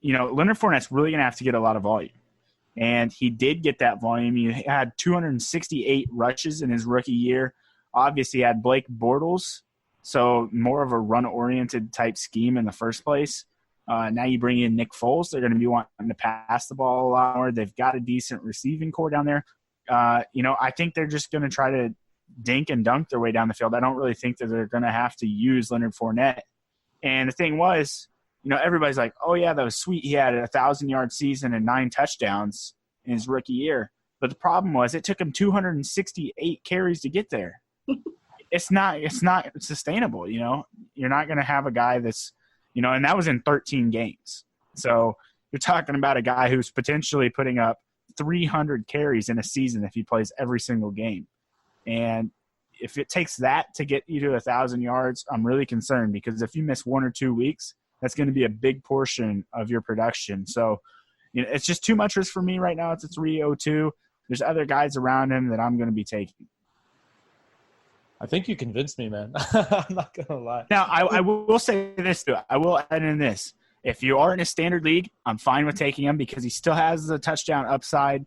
[SPEAKER 3] Leonard Fournette's really going to have to get a lot of volume. And he did get that volume. He had 268 rushes in his rookie year. Obviously, he had Blake Bortles, so more of a run-oriented type scheme in the first place. Now you bring in Nick Foles. They're going to be wanting to pass the ball a lot more. They've got a decent receiving core down there. I think they're just going to try to dink and dunk their way down the field. I don't really think that they're going to have to use Leonard Fournette. And the thing was, everybody's like, oh, yeah, that was sweet. He had a 1,000-yard season and 9 touchdowns in his rookie year. But the problem was it took him 268 carries to get there. It's not sustainable, You're not going to have a guy that's, and that was in 13 games. So you're talking about a guy who's potentially putting up 300 carries in a season if he plays every single game. And if it takes that to get you to 1,000 yards, I'm really concerned because if you miss 1 or 2 weeks, that's going to be a big portion of your production. So, it's just too much risk for me right now. It's a 302. There's other guys around him that I'm going to be taking.
[SPEAKER 2] I think you convinced me, man. I'm not going to lie.
[SPEAKER 3] Now, I will say this, too. I will add in this. If you are in a standard league, I'm fine with taking him because he still has the touchdown upside.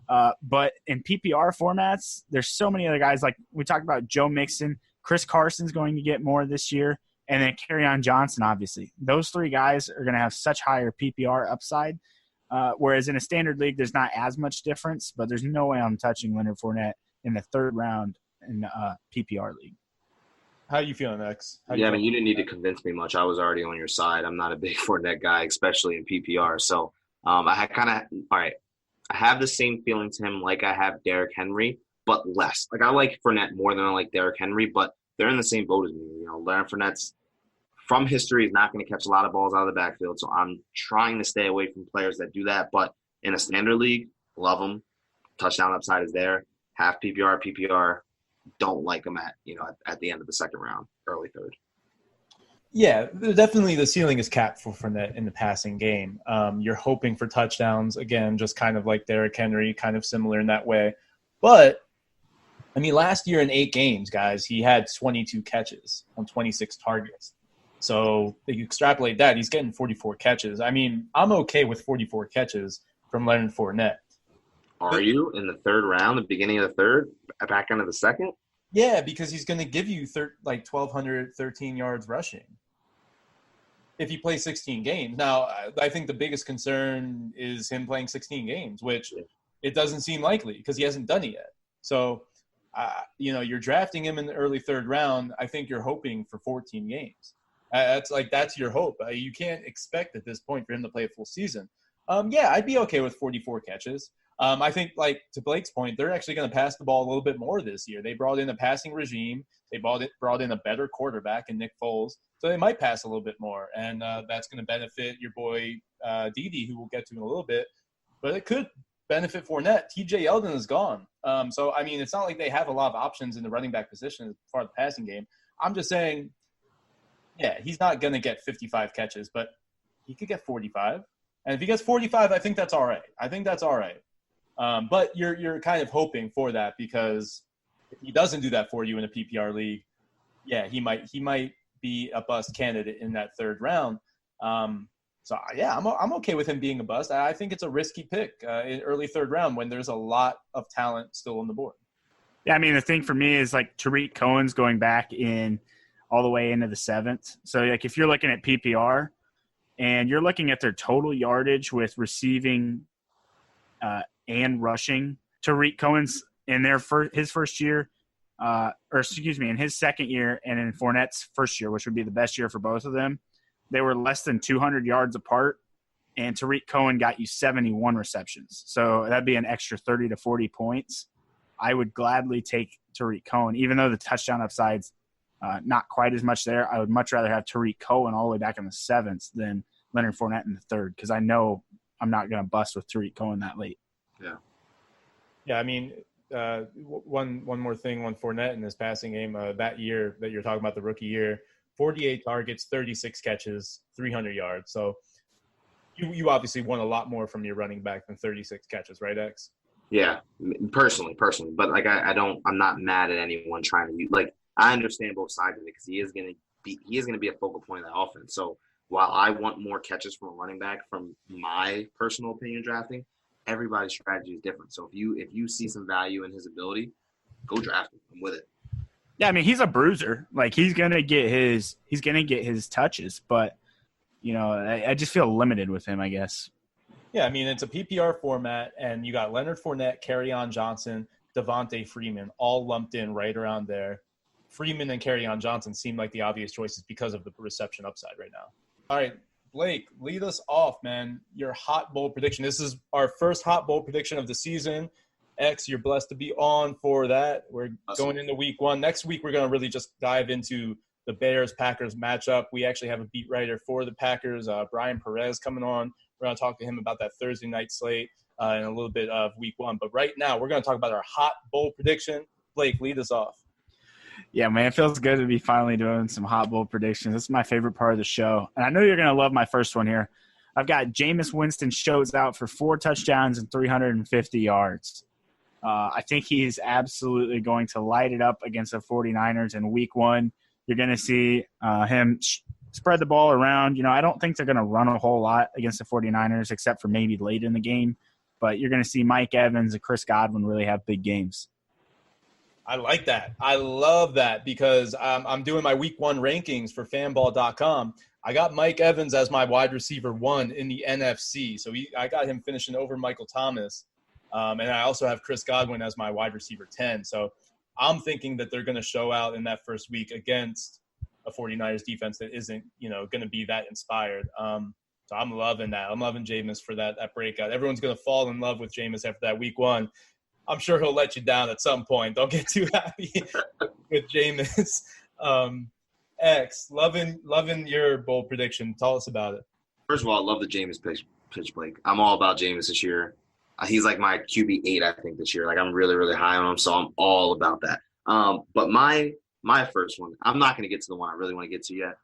[SPEAKER 3] But in PPR formats, there's so many other guys. Like we talked about Joe Mixon. Chris Carson's going to get more this year. And then Kerryon Johnson, obviously. Those 3 guys are going to have such higher PPR upside. Whereas in a standard league, there's not as much difference. But there's no way I'm touching Leonard Fournette in the 3rd round in the PPR league.
[SPEAKER 2] How are you feeling, X?
[SPEAKER 4] You didn't need to convince me much. I was already on your side. I'm not a big Fournette guy, especially in PPR. So I have the same feeling to him like I have Derrick Henry, but less. Like I like Fournette more than I like Derrick Henry, but they're in the same boat as me. Leonard Fournette's from history is not going to catch a lot of balls out of the backfield. So I'm trying to stay away from players that do that. But in a standard league, love them. Touchdown upside is there. Half PPR. Don't like them at the end of the 2nd round, early 3rd.
[SPEAKER 2] Yeah, definitely the ceiling is capped for Fournette in the passing game. You're hoping for touchdowns, again, just kind of like Derrick Henry, kind of similar in that way. But, last year in 8 games, guys, he had 22 catches on 26 targets. So if you extrapolate that, he's getting 44 catches. I'm okay with 44 catches from Leonard Fournette.
[SPEAKER 4] Are you in the 3rd round, the beginning of the 3rd, back end of the 2nd?
[SPEAKER 2] Yeah, because he's going to give you 1,213 yards rushing if he plays 16 games. Now, I think the biggest concern is him playing 16 games, which it doesn't seem likely because he hasn't done it yet. So, you're drafting him in the early 3rd round. I think you're hoping for 14 games. That's your hope. You can't expect at this point for him to play a full season. I'd be okay with 44 catches. I think, to Blake's point, they're actually going to pass the ball a little bit more this year. They brought in a passing regime. They brought in a better quarterback in Nick Foles. So they might pass a little bit more, and that's going to benefit your boy Dede, who we'll get to in a little bit. But it could benefit Fournette. TJ Yeldon is gone. It's not like they have a lot of options in the running back position as far as the passing game. I'm just saying, yeah, he's not going to get 55 catches, but he could get 45. And if he gets 45, I think that's all right. But you're kind of hoping for that because if he doesn't do that for you in a PPR league, yeah, he might be a bust candidate in that 3rd round. I'm okay with him being a bust. I think it's a risky pick in early 3rd round when there's a lot of talent still on the board.
[SPEAKER 3] Yeah, the thing for me is Tariq Cohen's going back in all the way into the 7th. So if you're looking at PPR and you're looking at their total yardage with receiving and rushing, Tariq Cohen's in his first year, in his 2nd year, and in Fournette's first year, which would be the best year for both of them, they were less than 200 yards apart, and Tariq Cohen got you 71 receptions. So that'd be an extra 30 to 40 points. I would gladly take Tariq Cohen, even though the touchdown upside's not quite as much there. I would much rather have Tariq Cohen all the way back in the 7th than Leonard Fournette in the 3rd because I know I'm not going to bust with Tariq Cohen that late.
[SPEAKER 2] Yeah. Yeah, one more thing on Fournette in this passing game, that year that you're talking about, the rookie year, 48 targets, 36 catches, 300 yards. So You obviously want a lot more from your running back than 36 catches, right, X?
[SPEAKER 4] Yeah, personally. But like I'm not mad at anyone trying to use, like, I understand both sides of it because he is going to be a focal point of that offense. So while I want more catches from a running back, from my personal opinion drafting, everybody's strategy is different. So if you see some value in his ability, go draft him. I'm with it.
[SPEAKER 3] Yeah, I mean, he's a bruiser. Like, he's gonna get his touches, but I just feel limited with him, I guess.
[SPEAKER 2] Yeah, I mean, it's a PPR format, and you got Leonard Fournette, Kerryon Johnson, Devontae Freeman, all lumped in right around there. Freeman and Kerryon Johnson seem like the obvious choices because of the reception upside right now. All right, Blake, lead us off, man. Your hot bowl prediction. This is our first hot bowl prediction of the season. X, you're blessed to be on for that. We're going into week 1. Next week, we're going to really just dive into the Bears-Packers matchup. We actually have a beat writer for the Packers, Brian Perez, coming on. We're going to talk to him about that Thursday night slate and a little bit of week 1. But right now, we're going to talk about our hot bowl prediction. Blake, lead us off.
[SPEAKER 3] Yeah, man, it feels good to be finally doing some hot bowl predictions. This is my favorite part of the show. And I know you're going to love my first one here. I've got Jameis Winston shows out for 4 touchdowns and 350 yards. I think he's absolutely going to light it up against the 49ers in week 1. You're going to see him spread the ball around. I don't think they're going to run a whole lot against the 49ers except for maybe late in the game. But you're going to see Mike Evans and Chris Godwin really have big games.
[SPEAKER 2] I like that. I love that because I'm doing my week 1 rankings for fanball.com. I got Mike Evans as my wide receiver 1 in the NFC. So I got him finishing over Michael Thomas. And I also have Chris Godwin as my wide receiver 10. So I'm thinking that they're going to show out in that first week against a 49ers defense that isn't, going to be that inspired. So I'm loving that. I'm loving Jameis for that breakout. Everyone's going to fall in love with Jameis after that week 1. I'm sure he'll let you down at some point. Don't get too happy with Jameis. X, loving your bold prediction. Tell us about it.
[SPEAKER 4] First of all, I love the Jameis pitch, Blake. I'm all about Jameis this year. He's like my QB 8, I think, this year. Like, I'm really, really high on him, so I'm all about that. But my first one, I'm not going to get to the one I really want to get to yet.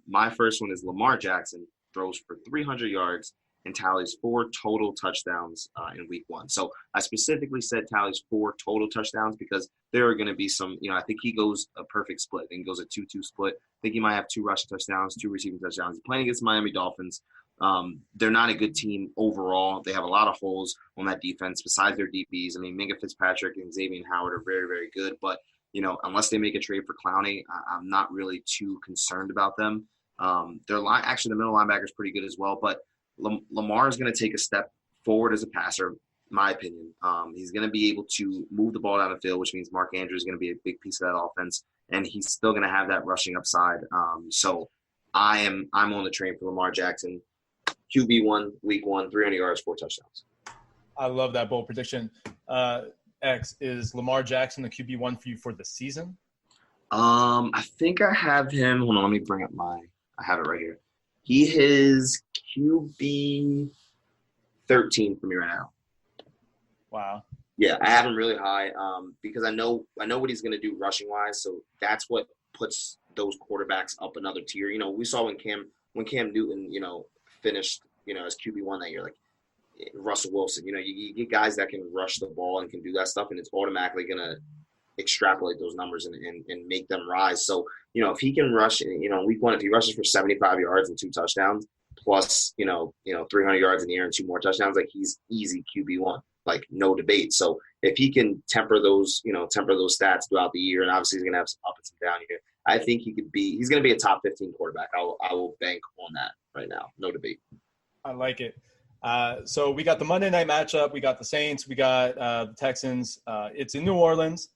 [SPEAKER 4] My first one is Lamar Jackson throws for 300 yards and tallies 4 total touchdowns in week 1. So I specifically said tallies 4 total touchdowns because there are going to be some, I think he goes a perfect split. I think he goes a 2-2 split. I think he might have 2 rushing touchdowns, 2 receiving touchdowns. He's playing against the Miami Dolphins. They're not a good team overall. They have a lot of holes on that defense besides their DBs. I mean, Minka Fitzpatrick and Xavier Howard are very, very good. But, unless they make a trade for Clowney, I'm not really too concerned about them. Actually, the middle linebacker is pretty good as well. But Lamar is going to take a step forward as a passer, in my opinion. He's going to be able to move the ball down the field, which means Mark Andrews is going to be a big piece of that offense. And he's still going to have that rushing upside. So I'm on the train for Lamar Jackson. QB1, week 1, 300 yards, 4 touchdowns.
[SPEAKER 2] I love that bold prediction. X, is Lamar Jackson the QB1 for you for the season?
[SPEAKER 4] I think I have him. Hold on, let me bring up I have it right here. He is QB 13 for me right now.
[SPEAKER 2] Wow.
[SPEAKER 4] Yeah, I have him really high because I know what he's going to do rushing wise. So that's what puts those quarterbacks up another tier. We saw when Cam Newton, finished, as QB1 that year, like Russell Wilson. You get guys that can rush the ball and can do that stuff, and it's automatically going to extrapolate those numbers and make them rise. So, if he can rush, week 1, if he rushes for 75 yards and 2 touchdowns, plus, 300 yards in the air and 2 more touchdowns, like, he's easy QB1, like, no debate. So if he can temper those stats throughout the year, and obviously he's going to have some up and some down here, I think he's going to be a top 15 quarterback. I will bank on that right now. No debate.
[SPEAKER 2] I like it. So we got the Monday night matchup. We got the Saints. We got the Texans. It's in New Orleans.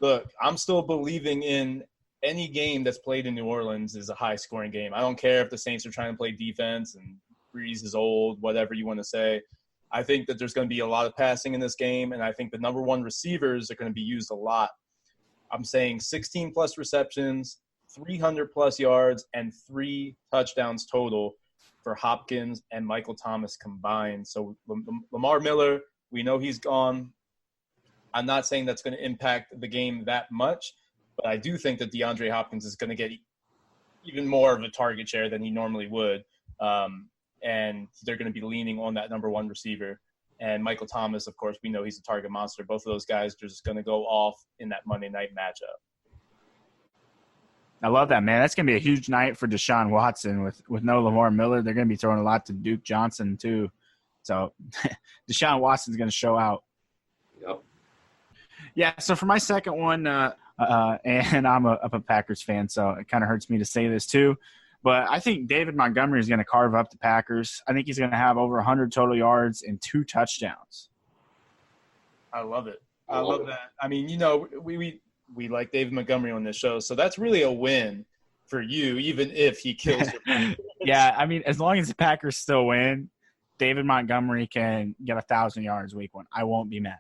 [SPEAKER 2] Look, I'm still believing in any game that's played in New Orleans is a high-scoring game. I don't care if the Saints are trying to play defense and Breeze is old, whatever you want to say. I think that there's going to be a lot of passing in this game, and I think the number 1 receivers are going to be used a lot. I'm saying 16-plus receptions, 300-plus yards, and 3 touchdowns total for Hopkins and Michael Thomas combined. So Lamar Miller, we know he's gone. I'm not saying that's going to impact the game that much, but I do think that DeAndre Hopkins is going to get even more of a target share than he normally would. and they're going to be leaning on that number one receiver. And Michael Thomas, of course, we know he's a target monster. Both of those guys are just going to go off in that Monday night matchup.
[SPEAKER 3] I love that, man. That's going to be a huge night for Deshaun Watson with no Lamar Miller. They're going to be throwing a lot to Duke Johnson too. So Deshaun Watson's going to show out.
[SPEAKER 4] Yep.
[SPEAKER 3] Yeah, so for my second one, and I'm a Packers fan, so it kind of hurts me to say this too, but I think David Montgomery is going to carve up the Packers. I think he's going to have over 100 total yards and 2 touchdowns.
[SPEAKER 2] I love it. I love that. I mean, we like David Montgomery on this show, so that's really a win for you, even if he kills your
[SPEAKER 3] Yeah, I mean, as long as the Packers still win, David Montgomery can get 1,000 yards week 1. I won't be mad,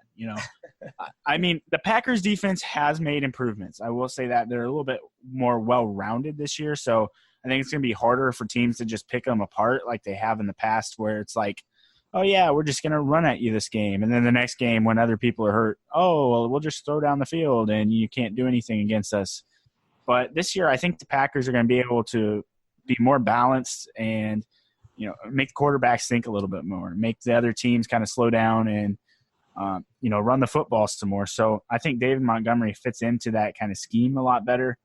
[SPEAKER 3] I mean, the Packers defense has made improvements. I will say that they're a little bit more well-rounded this year, so I think it's going to be harder for teams to just pick them apart like they have in the past, where it's like, oh, yeah, we're just going to run at you this game. And then the next game when other people are hurt, oh, well, we'll just throw down the field and you can't do anything against us. But this year I think the Packers are going to be able to be more balanced and, make the quarterbacks think a little bit more, make the other teams kind of slow down and, run the football some more. So I think David Montgomery fits into that kind of scheme a lot better.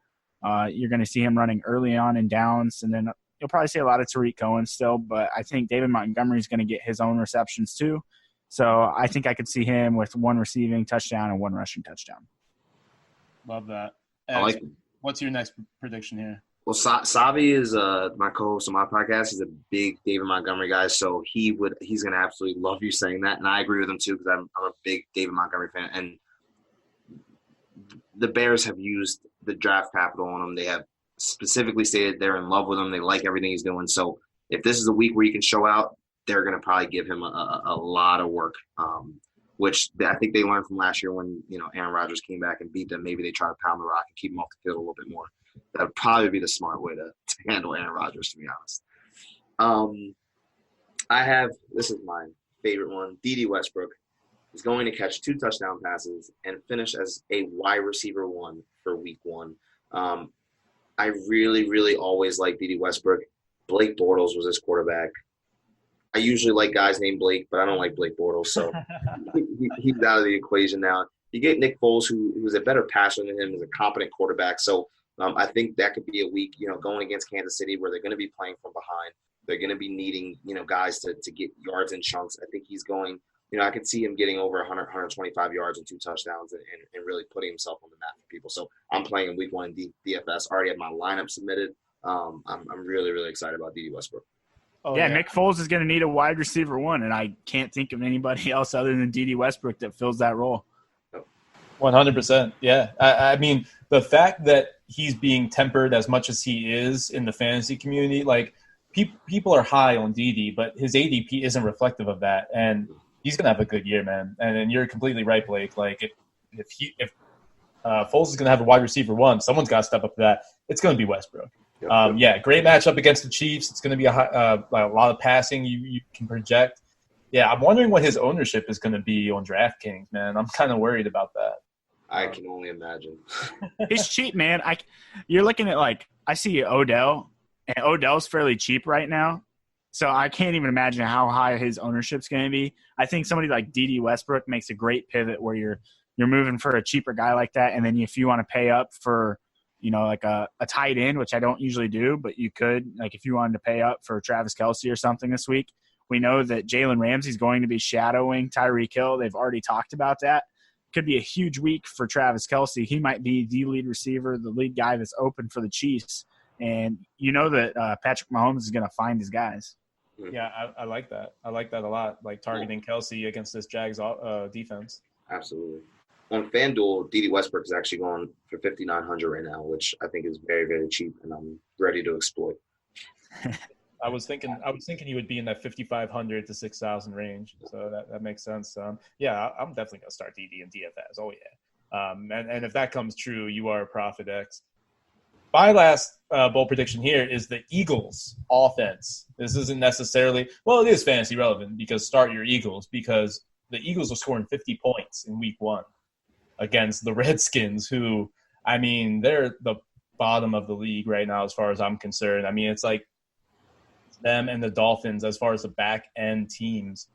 [SPEAKER 3] You're going to see him running early on in downs, and then you'll probably see a lot of Tariq Cohen still, but I think David Montgomery is going to get his own receptions too. So I think I could see him with 1 receiving touchdown and 1 rushing touchdown.
[SPEAKER 2] Love that. What's your next prediction here?
[SPEAKER 4] Well, Savi is my co-host on my podcast. He's a big David Montgomery guy, so he's going to absolutely love you saying that, and I agree with him too because I'm a big David Montgomery fan. And the Bears have used the draft capital on him. They have specifically stated they're in love with him. They like everything he's doing. So if this is a week where he can show out, they're going to probably give him a lot of work, which I think they learned from last year when Aaron Rodgers came back and beat them. Maybe they try to pound the rock and keep him off the field a little bit more. That would probably be the smart way to handle Aaron Rodgers, to be honest. This is my favorite one. D.D. Westbrook is going to catch 2 touchdown passes and finish as a wide receiver 1 for week 1. I really, really always like D.D. Westbrook. Blake Bortles was his quarterback. I usually like guys named Blake, but I don't like Blake Bortles, so he's out of the equation now. You get Nick Foles, who's a better passer than him, is a competent quarterback. So I think that could be a week, going against Kansas City where they're going to be playing from behind. They're going to be needing, guys to get yards in chunks. I think he's going – I could see him getting over 100, 125 yards and 2 touchdowns and really putting himself on the map for people. So I'm playing in week 1 in DFS. Already have my lineup submitted. I'm really, really excited about D.D. Westbrook.
[SPEAKER 3] Oh, yeah, Nick Foles is going to need a wide receiver 1, and I can't think of anybody else other than D.D. Westbrook that fills that role.
[SPEAKER 2] 100%. Yeah. I mean, the fact that he's being tempered as much as he is in the fantasy community, like people are high on D.D., but his ADP isn't reflective of that. And he's going to have a good year, man. And you're completely right, Blake. Like if Foles is going to have a wide receiver 1, someone's got to step up to that. It's going to be Westbrook. Great matchup against the Chiefs. It's going to be a lot of passing you can project. Yeah, I'm wondering what his ownership is going to be on DraftKings, man. I'm kind of worried about that.
[SPEAKER 4] I can only imagine.
[SPEAKER 3] He's cheap, man. You're looking at I see Odell, and Odell's fairly cheap right now. So I can't even imagine how high his ownership's going to be. I think somebody like D.D. Westbrook makes a great pivot where you're moving for a cheaper guy like that, and then if you want to pay up for like a tight end, which I don't usually do, but you could, like if you wanted to pay up for Travis Kelce or something this week. We know that Jalen Ramsey's going to be shadowing Tyreek Hill. They've already talked about that. Could be a huge week for Travis Kelce. He might be the lead receiver, the lead guy that's open for the Chiefs. And that Patrick Mahomes is going to find his guys.
[SPEAKER 2] Yeah, I like that. I like that a lot, like targeting Kelce against this Jags defense.
[SPEAKER 4] Absolutely. On FanDuel, D.D. Westbrook is actually going for $5,900 right now, which I think is very, very cheap, and I'm ready to exploit.
[SPEAKER 2] I was thinking he would be in that 5,500 to 6,000 range, so that makes sense. I'm definitely gonna start DD and DFS. Oh yeah, and if that comes true, you are a Profit X. My last bold prediction here is the Eagles offense. This isn't necessarily it is fantasy relevant because start your Eagles because the Eagles are scoring 50 points in week 1 against the Redskins, who they're the bottom of the league right now as far as I'm concerned. It's like them and the Dolphins as far as the back end teams.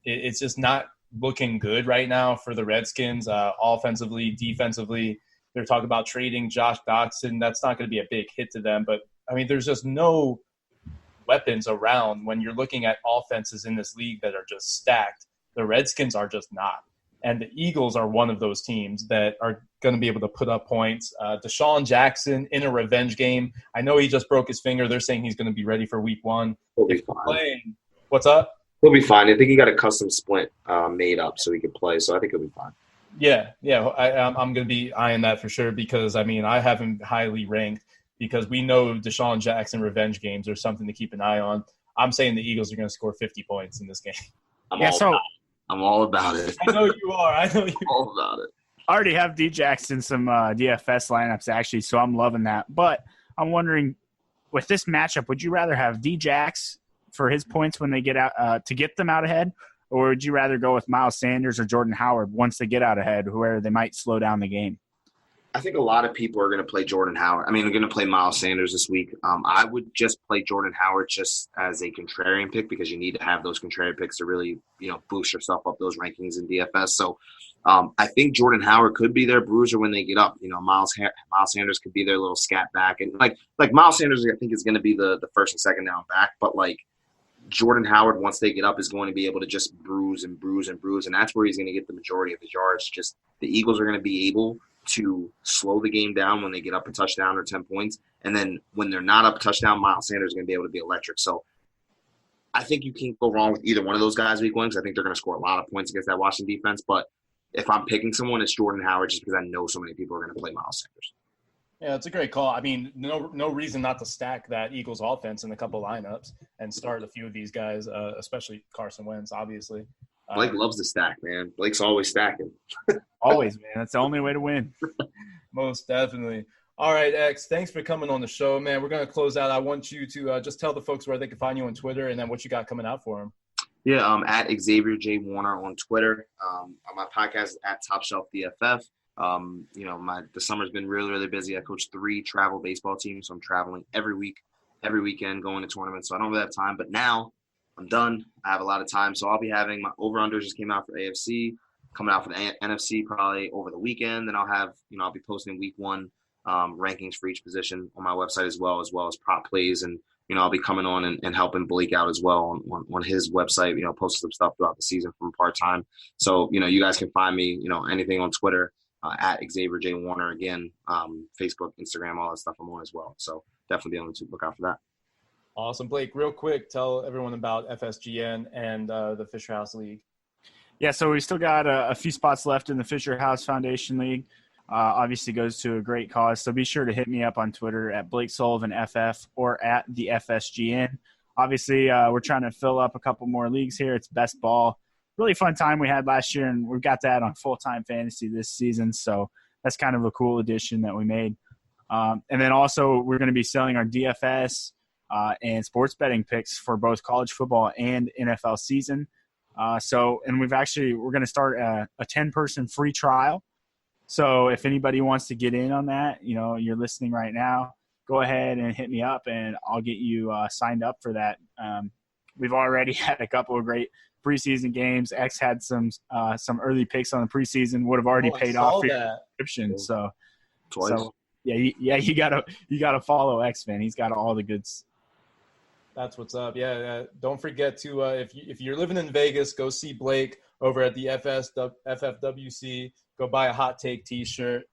[SPEAKER 2] It's just not looking good right now for the Redskins, offensively, defensively. They're talking about trading Josh Doctson. That's not going to be a big hit to them. But, I mean, there's just no weapons around when you're looking at offenses in this league that are just stacked. The Redskins are just not. And the Eagles are one of those teams that are going to be able to put up points. Deshaun Jackson in a revenge game. I know he just broke his finger. They're saying he's going to be ready for week 1.
[SPEAKER 4] He'll be fine.
[SPEAKER 2] What's up?
[SPEAKER 4] He'll be fine. I think he got a custom splint made up so he can play. So I think he'll be fine.
[SPEAKER 2] Yeah. I'm going to be eyeing that for sure because, I mean, I have him highly ranked because we know Deshaun Jackson revenge games are something to keep an eye on. I'm saying the Eagles are going to score 50 points in this game.
[SPEAKER 4] I'm all about it.
[SPEAKER 2] I know you are.
[SPEAKER 4] All about it.
[SPEAKER 3] I already have D-Jax in some DFS lineups, actually, so I'm loving that. But I'm wondering, with this matchup, would you rather have D-Jax for his points when they get out to get them out ahead, or would you rather go with Miles Sanders or Jordan Howard once they get out ahead, where they might slow down the game?
[SPEAKER 4] I think a lot of people are going to play Jordan Howard. I mean, they're going to play Miles Sanders this week. I would just play Jordan Howard just as a contrarian pick because you need to have those contrarian picks to really, boost yourself up those rankings in DFS. So I think Jordan Howard could be their bruiser when they get up. Miles Sanders could be their little scat back. And like Miles Sanders, I think, is going to be the first and second down back. But, Jordan Howard, once they get up, is going to be able to just bruise and bruise and bruise. And that's where he's going to get the majority of his yards. Just the Eagles are going to be able to slow the game down when they get up a touchdown or 10 points. And then when they're not up a touchdown, Miles Sanders is going to be able to be electric. So I think you can't go wrong with either one of those guys week 1 because I think they're going to score a lot of points against that Washington defense. But if I'm picking someone, it's Jordan Howard just because I know so many people are going to play Miles Sanders.
[SPEAKER 2] Yeah, it's a great call. I mean, no reason not to stack that Eagles offense in a couple lineups and start a few of these guys, especially Carson Wentz, obviously.
[SPEAKER 4] Blake loves to stack, man. Blake's always stacking.
[SPEAKER 3] Always, man. That's the only way to win.
[SPEAKER 2] Most definitely. All right, X, thanks for coming on the show, man. We're going to close out. I want you to just tell the folks where they can find you on Twitter and then what you got coming out for them.
[SPEAKER 4] Yeah, at Xavier J. Warner on Twitter. My podcast is at Top Shelf DFF. The summer's been really, really busy. I coach 3 travel baseball teams, so I'm traveling every weekend, going to tournaments. So I don't really have time, but now I'm done. I have a lot of time, so I'll be having my over-unders just came out for AFC, coming out for the NFC probably over the weekend. Then I'll have, I'll be posting week 1 rankings for each position on my website as well as prop plays. And, I'll be coming on and helping Blake out as well on his website, posting some stuff throughout the season from part-time. So, you guys can find me, anything on Twitter. At Xavier J. Warner again, Facebook, Instagram, all that stuff I'm on as well. So definitely be able to look out for that.
[SPEAKER 2] Awesome. Blake, real quick, tell everyone about FSGN and the Fisher House League.
[SPEAKER 3] Yeah, so we still got a few spots left in the Fisher House Foundation League. Obviously goes to a great cause. So be sure to hit me up on Twitter at Blake Sullivan FF or at the FSGN. Obviously, we're trying to fill up a couple more leagues here. It's best ball. Really fun time we had last year, and we've got that on full-time fantasy this season. So that's kind of a cool addition that we made. And then also we're going to be selling our DFS and sports betting picks for both college football and NFL season. And we're going to start a 10-person free trial. So if anybody wants to get in on that, you're listening right now, go ahead and hit me up, and I'll get you signed up for that. We've already had a couple of great preseason games. X had some early picks on the preseason, would have already paid off for your subscription. So you gotta follow X, man. He's got all the goods.
[SPEAKER 2] That's what's up. Yeah. Don't forget to if you're living in Vegas, go see Blake over at the FFWC. Go buy a Hot Take T-shirt.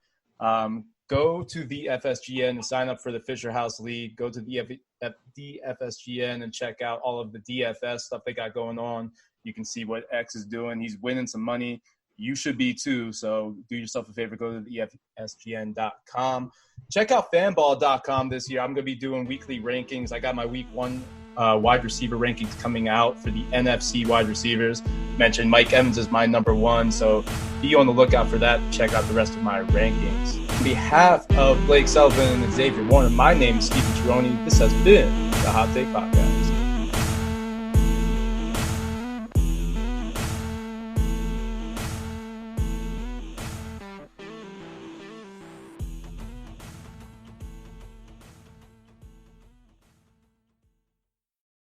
[SPEAKER 2] Go to the FSGN and sign up for the Fisher House League. Go to the FSGN and check out all of the DFS stuff they got going on. You can see what X is doing. He's winning some money. You should be too. So do yourself a favor. Go to the EFSGN.com. Check out fanball.com this year. I'm going to be doing weekly rankings. I got my week 1 wide receiver rankings coming out for the NFC wide receivers. Mentioned Mike Evans is my number 1. So be on the lookout for that. Check out the rest of my rankings. On behalf of Blake Sullivan and Xavier Warner, my name is Stephen Chironi. This has been the Hot Take Podcast.